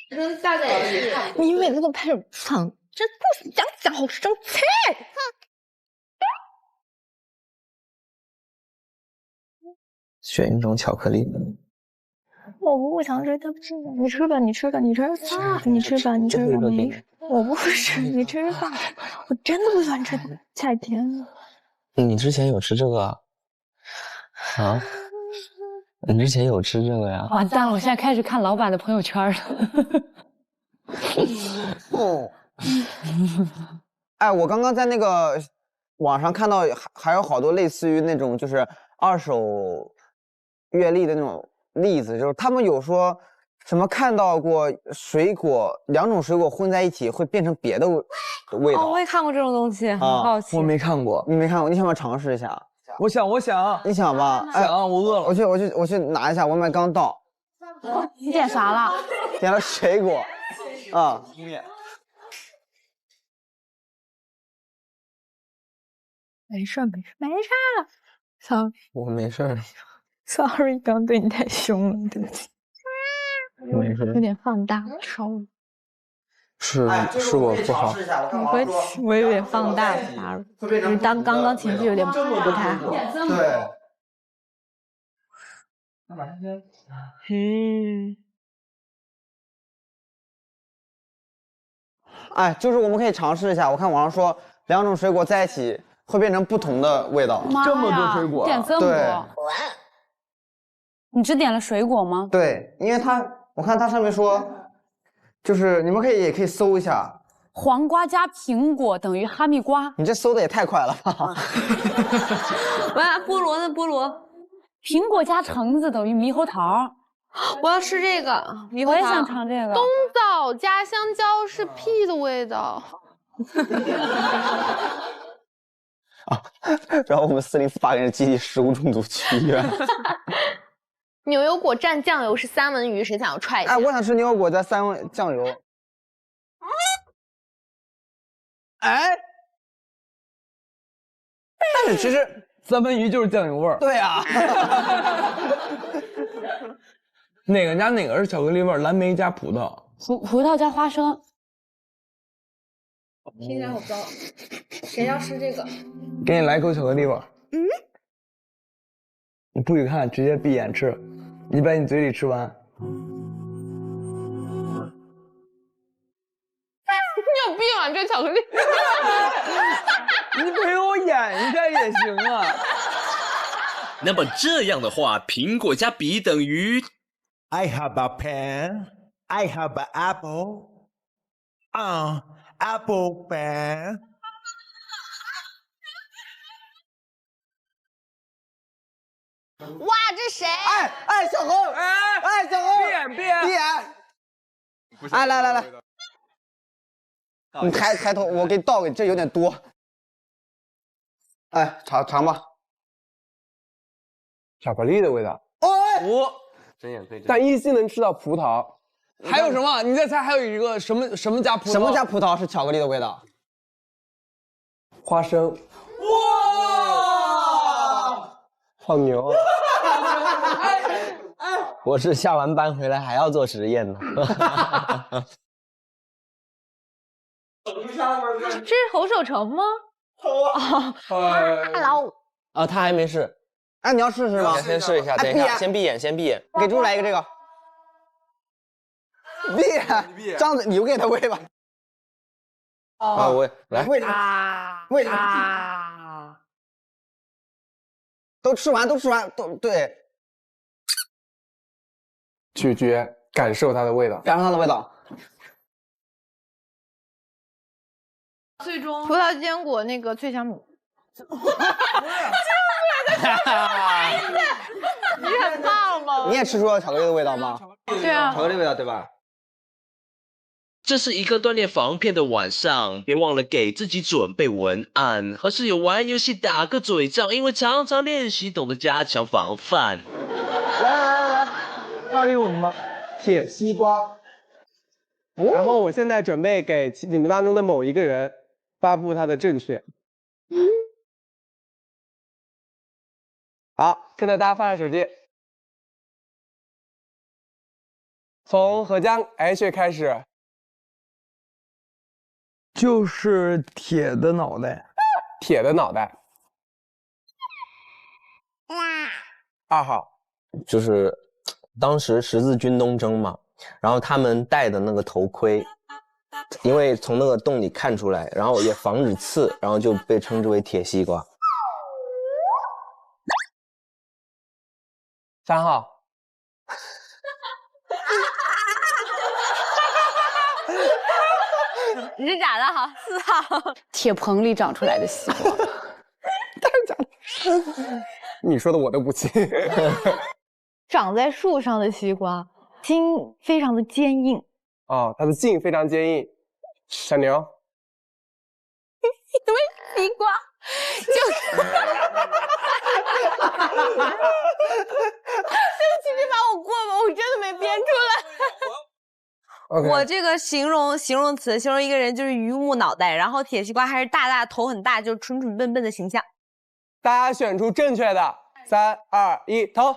跟大概也是。你每次都拍着唱，真不想好生气。选一种巧克力。我不想吃，对不起，你吃吧，你吃吧，你吃吧，你吃吧，你吃吧，没，我不吃，你吃吧，我真的不喜欢吃菜甜。你之前有吃这个啊？你之前有吃这个呀？完蛋了，我现在开始看老板的朋友圈了。哎，我刚刚在那个网上看到还有好多类似于那种就是2手阅历的那种例子，就是他们有说什么看到过水果2种水果混在一起会变成别的味道。哦，我也看过这种东西，很好奇。我没看过，你没看过，你想不想尝试一下？我想，你想吧？想啊，我饿了。我去拿一下，外卖刚到。你点啥了？点了水果。啊。没事，sorry，我没事。sorry， 刚对你太凶了，对不起。没事。有点放大了，稍微。是我不好。我有点放大了，就是刚刚情绪有点不太好。对。哎，就是我们可以尝试一下。我看网上说2种水果在一起会变成不同的味道。这么多水果，点这么多。你只点了水果吗？对，因为我看它上面说，就是你们也可以搜一下，黄瓜加苹果等于哈密瓜。你这搜的也太快了吧！喂，菠萝呢？菠萝。苹果加橙子等于猕猴桃。我要吃这个猕猴桃。我也想尝这个。冬枣加香蕉是屁的味道。啊！然后我们404-8个人集体食物中毒去医院。牛油果蘸酱油是三文鱼，谁想要踹一下？哎，我想吃牛油果加酱油。哎，但是其实三文鱼就是酱油味儿。对啊。哪个加哪个是巧克力味儿？蓝莓加葡萄。葡萄加花生。听起来好糟。谁要吃这个？给你来口巧克力吧。你不许看，直接闭眼吃，你把你嘴里吃完。你有病啊！这巧克力。你陪我演一下也行啊。那么这样的话，苹果加笔等于 I have a pen. I have an apple. Apple pen. 哇，这谁？哎，小红，哎，小红，闭眼。哎，来，你抬头，我给你倒给，这有点多。哎，尝吧。巧克力的味道。睁眼可以。但依稀能吃到葡萄。还有什么？你再猜，还有一个什么加葡萄？什么加葡萄是巧克力的味道？花生。哇！好牛啊！我是下完班回来还要做实验呢。这是侯守成吗？Hello。啊，他还没试。哎，你要试试吗？先试一下，等一下，先闭眼。给猪来一个这个。闭眼，张嘴，你给他喂吧。啊，我来。喂他。都吃完，都对。咀嚼，感受它的味道。最终葡萄坚果那个脆香米。你很棒吗？你也吃出了巧克力的味道吗？对啊，巧克力味道对吧？这是一个锻炼防骗的晚上，别忘了给自己准备文案，和室友玩游戏打个嘴仗，因为常常练习懂得加强防范。来，发给我们吧。铁西瓜。然后我现在准备给你们当中的某一个人发布他的正确。好，现在大家放下手机，从何江 H 开始。就是铁的脑袋。铁的脑袋。2号。就是当时十字军东征嘛，然后他们戴的那个头盔，因为从那个洞里看出来，然后也防止刺，然后就被称之为铁西瓜。3号。你是假的哈，4号。铁棚里长出来的西瓜。当然假的。你说的我都不信。长在树上的西瓜，茎非常的坚硬。哦，它的茎非常坚硬。小牛。因为西瓜就是。对不起，你把我过吧，我真的没编出来。我这个形容词形容一个人就是榆木脑袋，然后铁西瓜还是大头很大，就是蠢蠢笨笨的形象。大家选出正确的，3、2、1，投。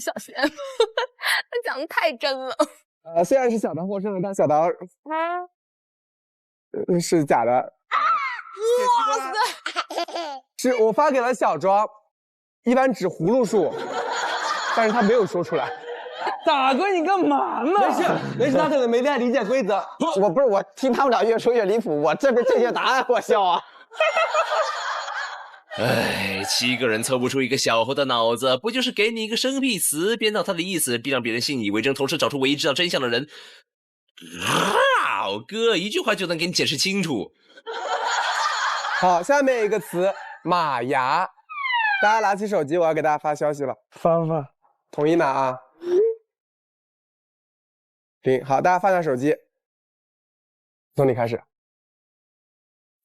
小贤，他讲的太真了。虽然是小刀获胜了，但小刀是假的。哇塞！是我发给了小庄，一般指葫芦树，但是他没有说出来。大哥，你干嘛呢？没事，他可能没太理解规则。我听他们俩越说越离谱，我这边正确答案我笑啊。哎，7个人凑不出一个小猴的脑子，不就是给你一个生僻词，编造它的意思，并让别人信以为真，同时找出唯一知道真相的人。哥，一句话就能给你解释清楚。好，下面一个词，马牙。大家拿起手机，我要给大家发消息了。发。统一拿啊。行，好，大家放下手机。从你开始。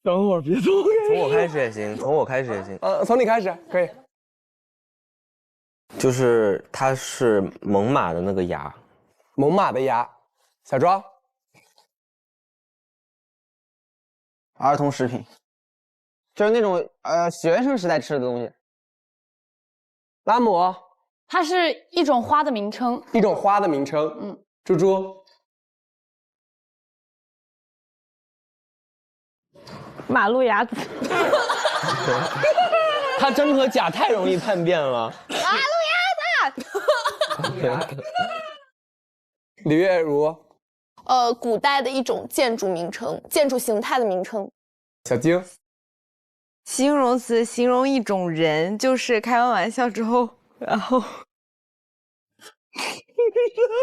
等会儿别动。从我开始也行，从你开始可以。就是它是猛犸的那个牙。猛犸的牙。小庄。儿童食品，就是那种学生时代吃的东西。拉姆。它是一种花的名称。一种花的名称。嗯，猪猪。马路牙子。他真和假太容易叛变了。马路牙子。李月如。古代的一种建筑名称，建筑形态的名称。小晶。形容词形容一种人，就是开完玩笑之后，然后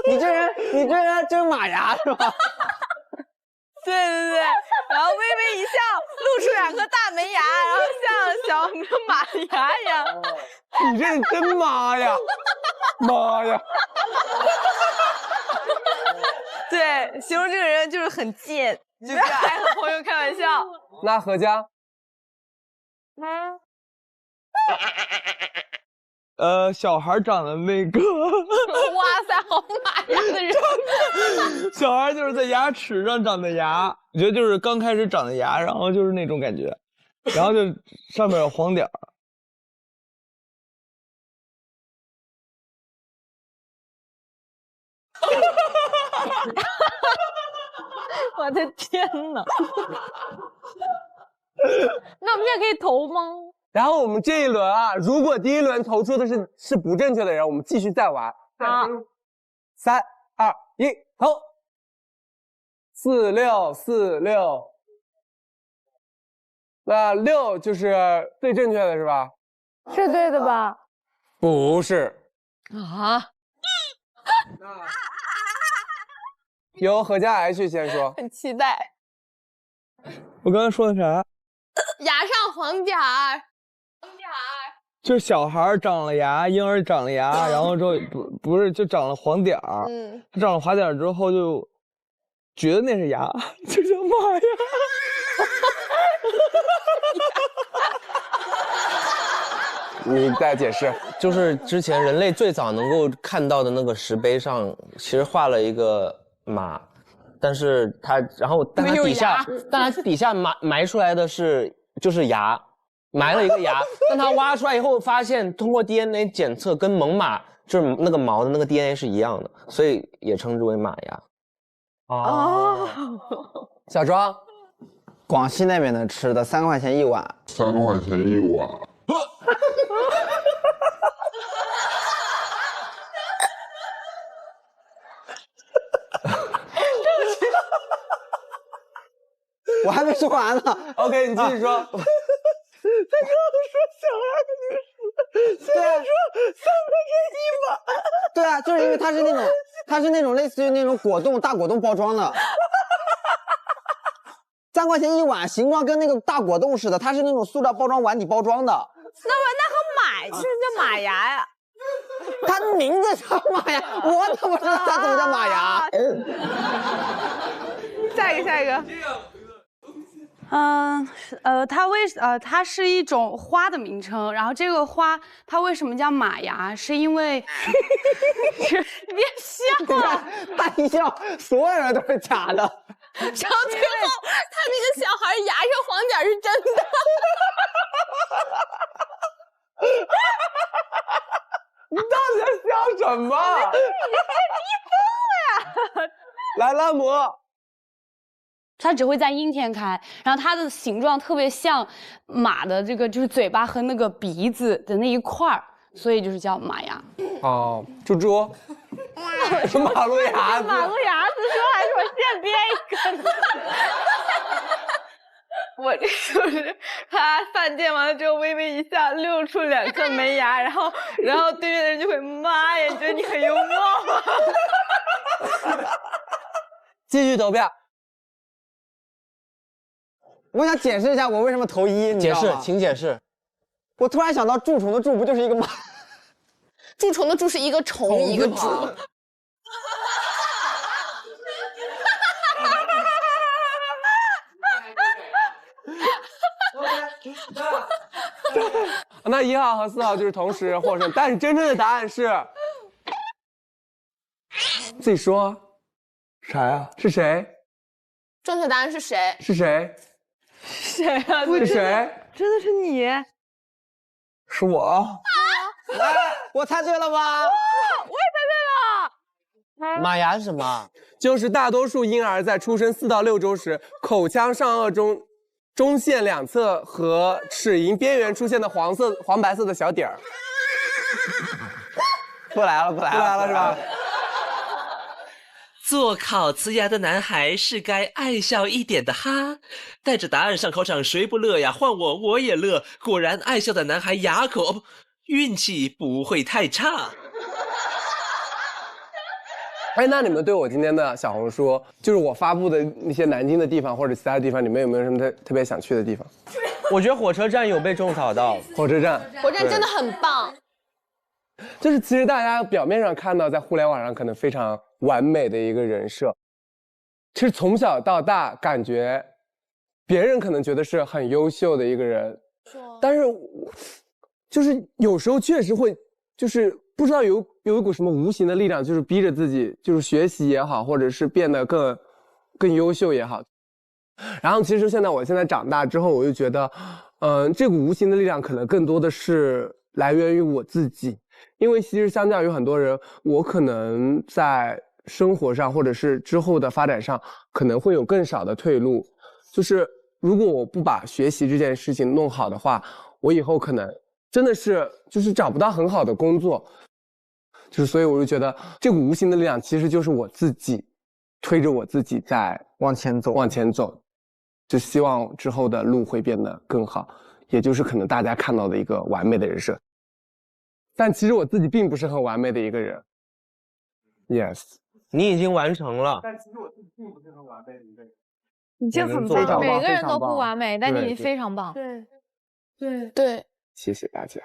你这人真马牙是吧？对，然后微微一笑，露出2颗大门牙，然后像小马牙一样。你这是真妈呀！妈呀！对，形容这个人就是很贱，就是爱和朋友开玩笑。那何佳？小孩长的那个，哇塞，好马牙的人。小孩就是在牙齿上长的牙，我觉得就是刚开始长的牙，然后就是那种感觉，然后就上面有黄点儿。我的天哪！那我们现在可以投吗？然后我们这一轮啊，如果第一轮投出的是不正确的人，我们继续再玩。好，3、2、1，投。4646，那6就是最正确的是吧？是对的吧？不是。啊！由何佳 H 先说。很期待。我刚才说的啥？牙上黄点儿。就是小孩长了牙，婴儿长了牙，然后之后不是就长了黄点儿。他长了黄点儿之后就觉得那是牙，就叫妈呀！你再解释。就是之前人类最早能够看到的那个石碑上，其实画了一个马，但它底下埋出来的就是牙。埋了一个牙，但他挖出来以后发现，通过 DNA 检测跟猛犸就是那个毛的那个 DNA 是一样的，所以也称之为马牙。哦，小庄，广西那边的吃的3块钱一碗，3块钱一碗。我还没说完呢。OK， 你继续说。他刚刚说小孩的那个数，现在说3块钱一碗。对啊，就是因为它是那种类似于那种大果冻包装的，3块钱一碗，形状跟那个大果冻似的，它是那种塑料包装碗底包装的。那和马是叫马牙呀？它名字叫马牙，我怎么知道它怎么叫马牙？下一个。它是一种花的名称，然后这个花它为什么叫马牙？是因为你别笑啊！他一笑，所有人都是假的。然后最后他那个小孩牙上黄点是真的。你到底在笑什么？来，拉姆。它只会在阴天开，然后它的形状特别像马的这个，就是嘴巴和那个鼻子的那一块儿，所以就是叫马牙。哦，猪猪，马路牙子，马路牙子说还是我现编一个呢？我这就是他犯贱完了之后微微一笑，露出2颗门牙，然后对面的人就会妈呀，你觉得你很幽默吗？继续投票。我想解释一下我为什么投1，你知道吗？请解释。我突然想到蛀虫的蛀不就是一个马？蛀虫的蛀是一个虫一个蛀。那1号和4号就是同时获胜，但是真正的答案是，自己说，啥呀？是谁？正确答案是谁？是谁？谁啊？是谁？真的是你？是我。来。我猜对了吗？我也猜对了。马牙是什么？就是大多数婴儿在出生4到6周时，口腔上颚中线两侧和齿龈边缘出现的黄白色的小点儿。不来了是吧？做烤瓷牙的男孩是该爱笑一点的哈。带着答案上考场，谁不乐呀？换我也乐。果然，爱笑的男孩牙口运气不会太差。哎，那你们对我今天的小红书，就是我发布的那些南京的地方或者其他地方，你们有没有什么特别想去的地方？我觉得火车站有被种草到。火车站真的很棒。就是其实大家表面上看到在互联网上可能非常完美的一个人设，其实从小到大感觉别人可能觉得是很优秀的一个人，但是就是有时候确实会就是不知道有一股什么无形的力量，就是逼着自己就是学习也好，或者是变得更优秀也好。然后其实我现在长大之后，我就觉得这股无形的力量可能更多的是来源于我自己。因为其实相较于很多人，我可能在生活上或者是之后的发展上可能会有更少的退路，就是如果我不把学习这件事情弄好的话，我以后可能真的是就是找不到很好的工作，就是所以我就觉得这股无形的力量其实就是我自己推着我自己在往前走，就希望之后的路会变得更好，也就是可能大家看到的一个完美的人设。但其实我自己并不是很完美的一个人。Yes， 你已经完成了。但其实我自己并不是很完美的一个人。已经很棒，每个人都不完美，但你已经非常棒。对，谢谢大家。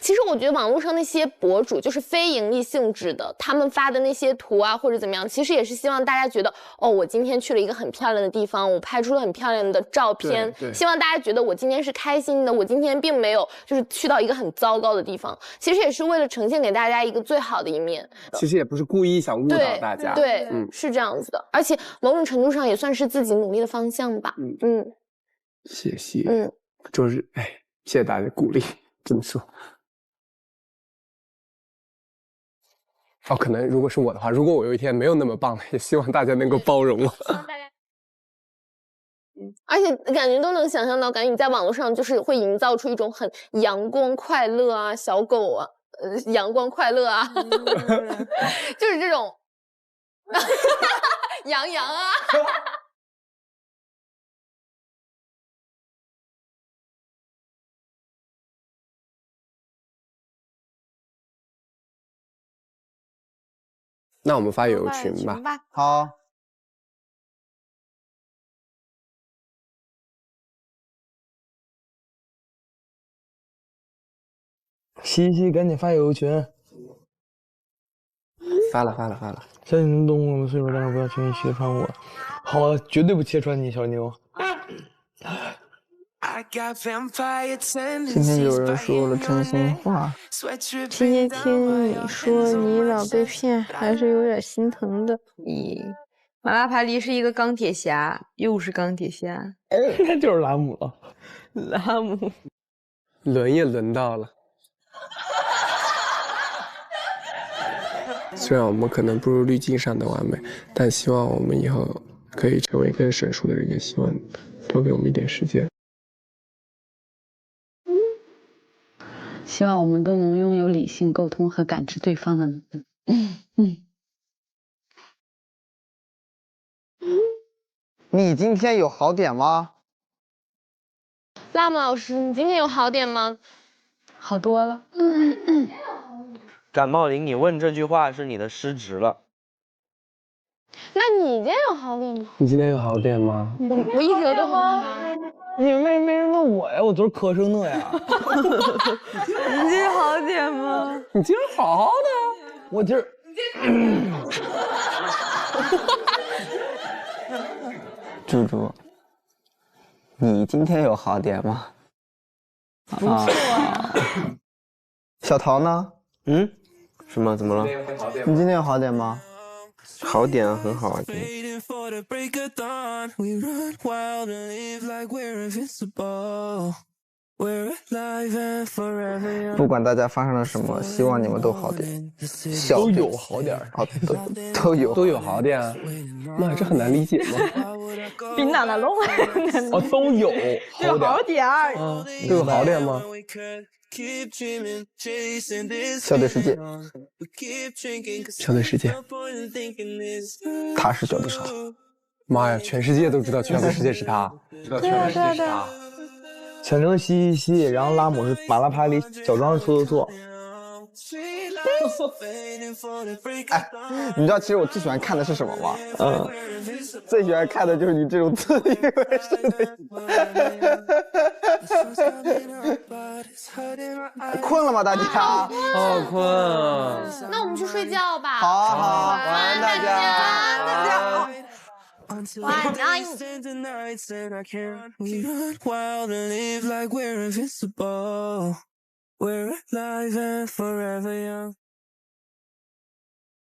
其实我觉得网络上那些博主就是非盈利性质的，他们发的那些图啊或者怎么样，其实也是希望大家觉得哦，我今天去了一个很漂亮的地方，我拍出了很漂亮的照片，希望大家觉得我今天是开心的，我今天并没有就是去到一个很糟糕的地方，其实也是为了呈现给大家一个最好的一面。其实也不是故意想误导大家，对，是这样子的，而且某种程度上也算是自己努力的方向吧。谢谢。就是谢谢大家鼓励，这么说。可能如果是我的话，如果我有一天没有那么棒了，也希望大家能够包容我。而且感觉都能想象到，感觉你在网络上就是会营造出一种很阳光快乐啊，小狗啊，阳光快乐啊，就是这种杨洋啊。那我们发友群吧。好。西西，赶紧发友群。发了。相信能懂我的岁数，但是不要轻易揭穿我。好啊，绝对不揭穿你，小妞。今天有人说了真心话。今天听你说你老被骗，还是有点心疼的。马拉帕利是一个钢铁侠，又是钢铁侠，那就是拉姆了。拉姆，轮也轮到了。虽然我们可能不如滤镜上的完美，但希望我们以后可以成为更成熟的人，也希望多给我们一点时间。希望我们都能拥有理性沟通和感知对方的能力。你今天有好点吗？拉姆老师，你今天有好点吗？好多了。感冒灵，你问这句话是你的失职了。那你今天有好点吗？你今天有好点吗？我一直都很好。你没人问我呀？我昨儿咳成那样。你今天好点吗？你今天好好的。我今儿。猪猪，你今天有好点吗？不错呀。小桃呢？什么？怎么了？你今天有好点吗？好点啊，很好啊。不管大家发生了什么，希望你们都好点。都有好点儿，好都有好点儿。妈呀，这很难理解吗？比哪哪弄哦，都有有好点儿，都有好点吗？校对世界，校对世界，他是校对世界。妈呀，全世界都知道校对世界是他，知道全世界是他。全程嘻嘻嘻，然后拉姆是马拉帕里，小庄是处座。哎，你知道其实我最喜欢看的是什么吗？最喜欢看的就是你这种自以为是的。困了吗，大家？好困啊！那我们去睡觉吧。好，晚安大家。晚安。We're alive and forever young.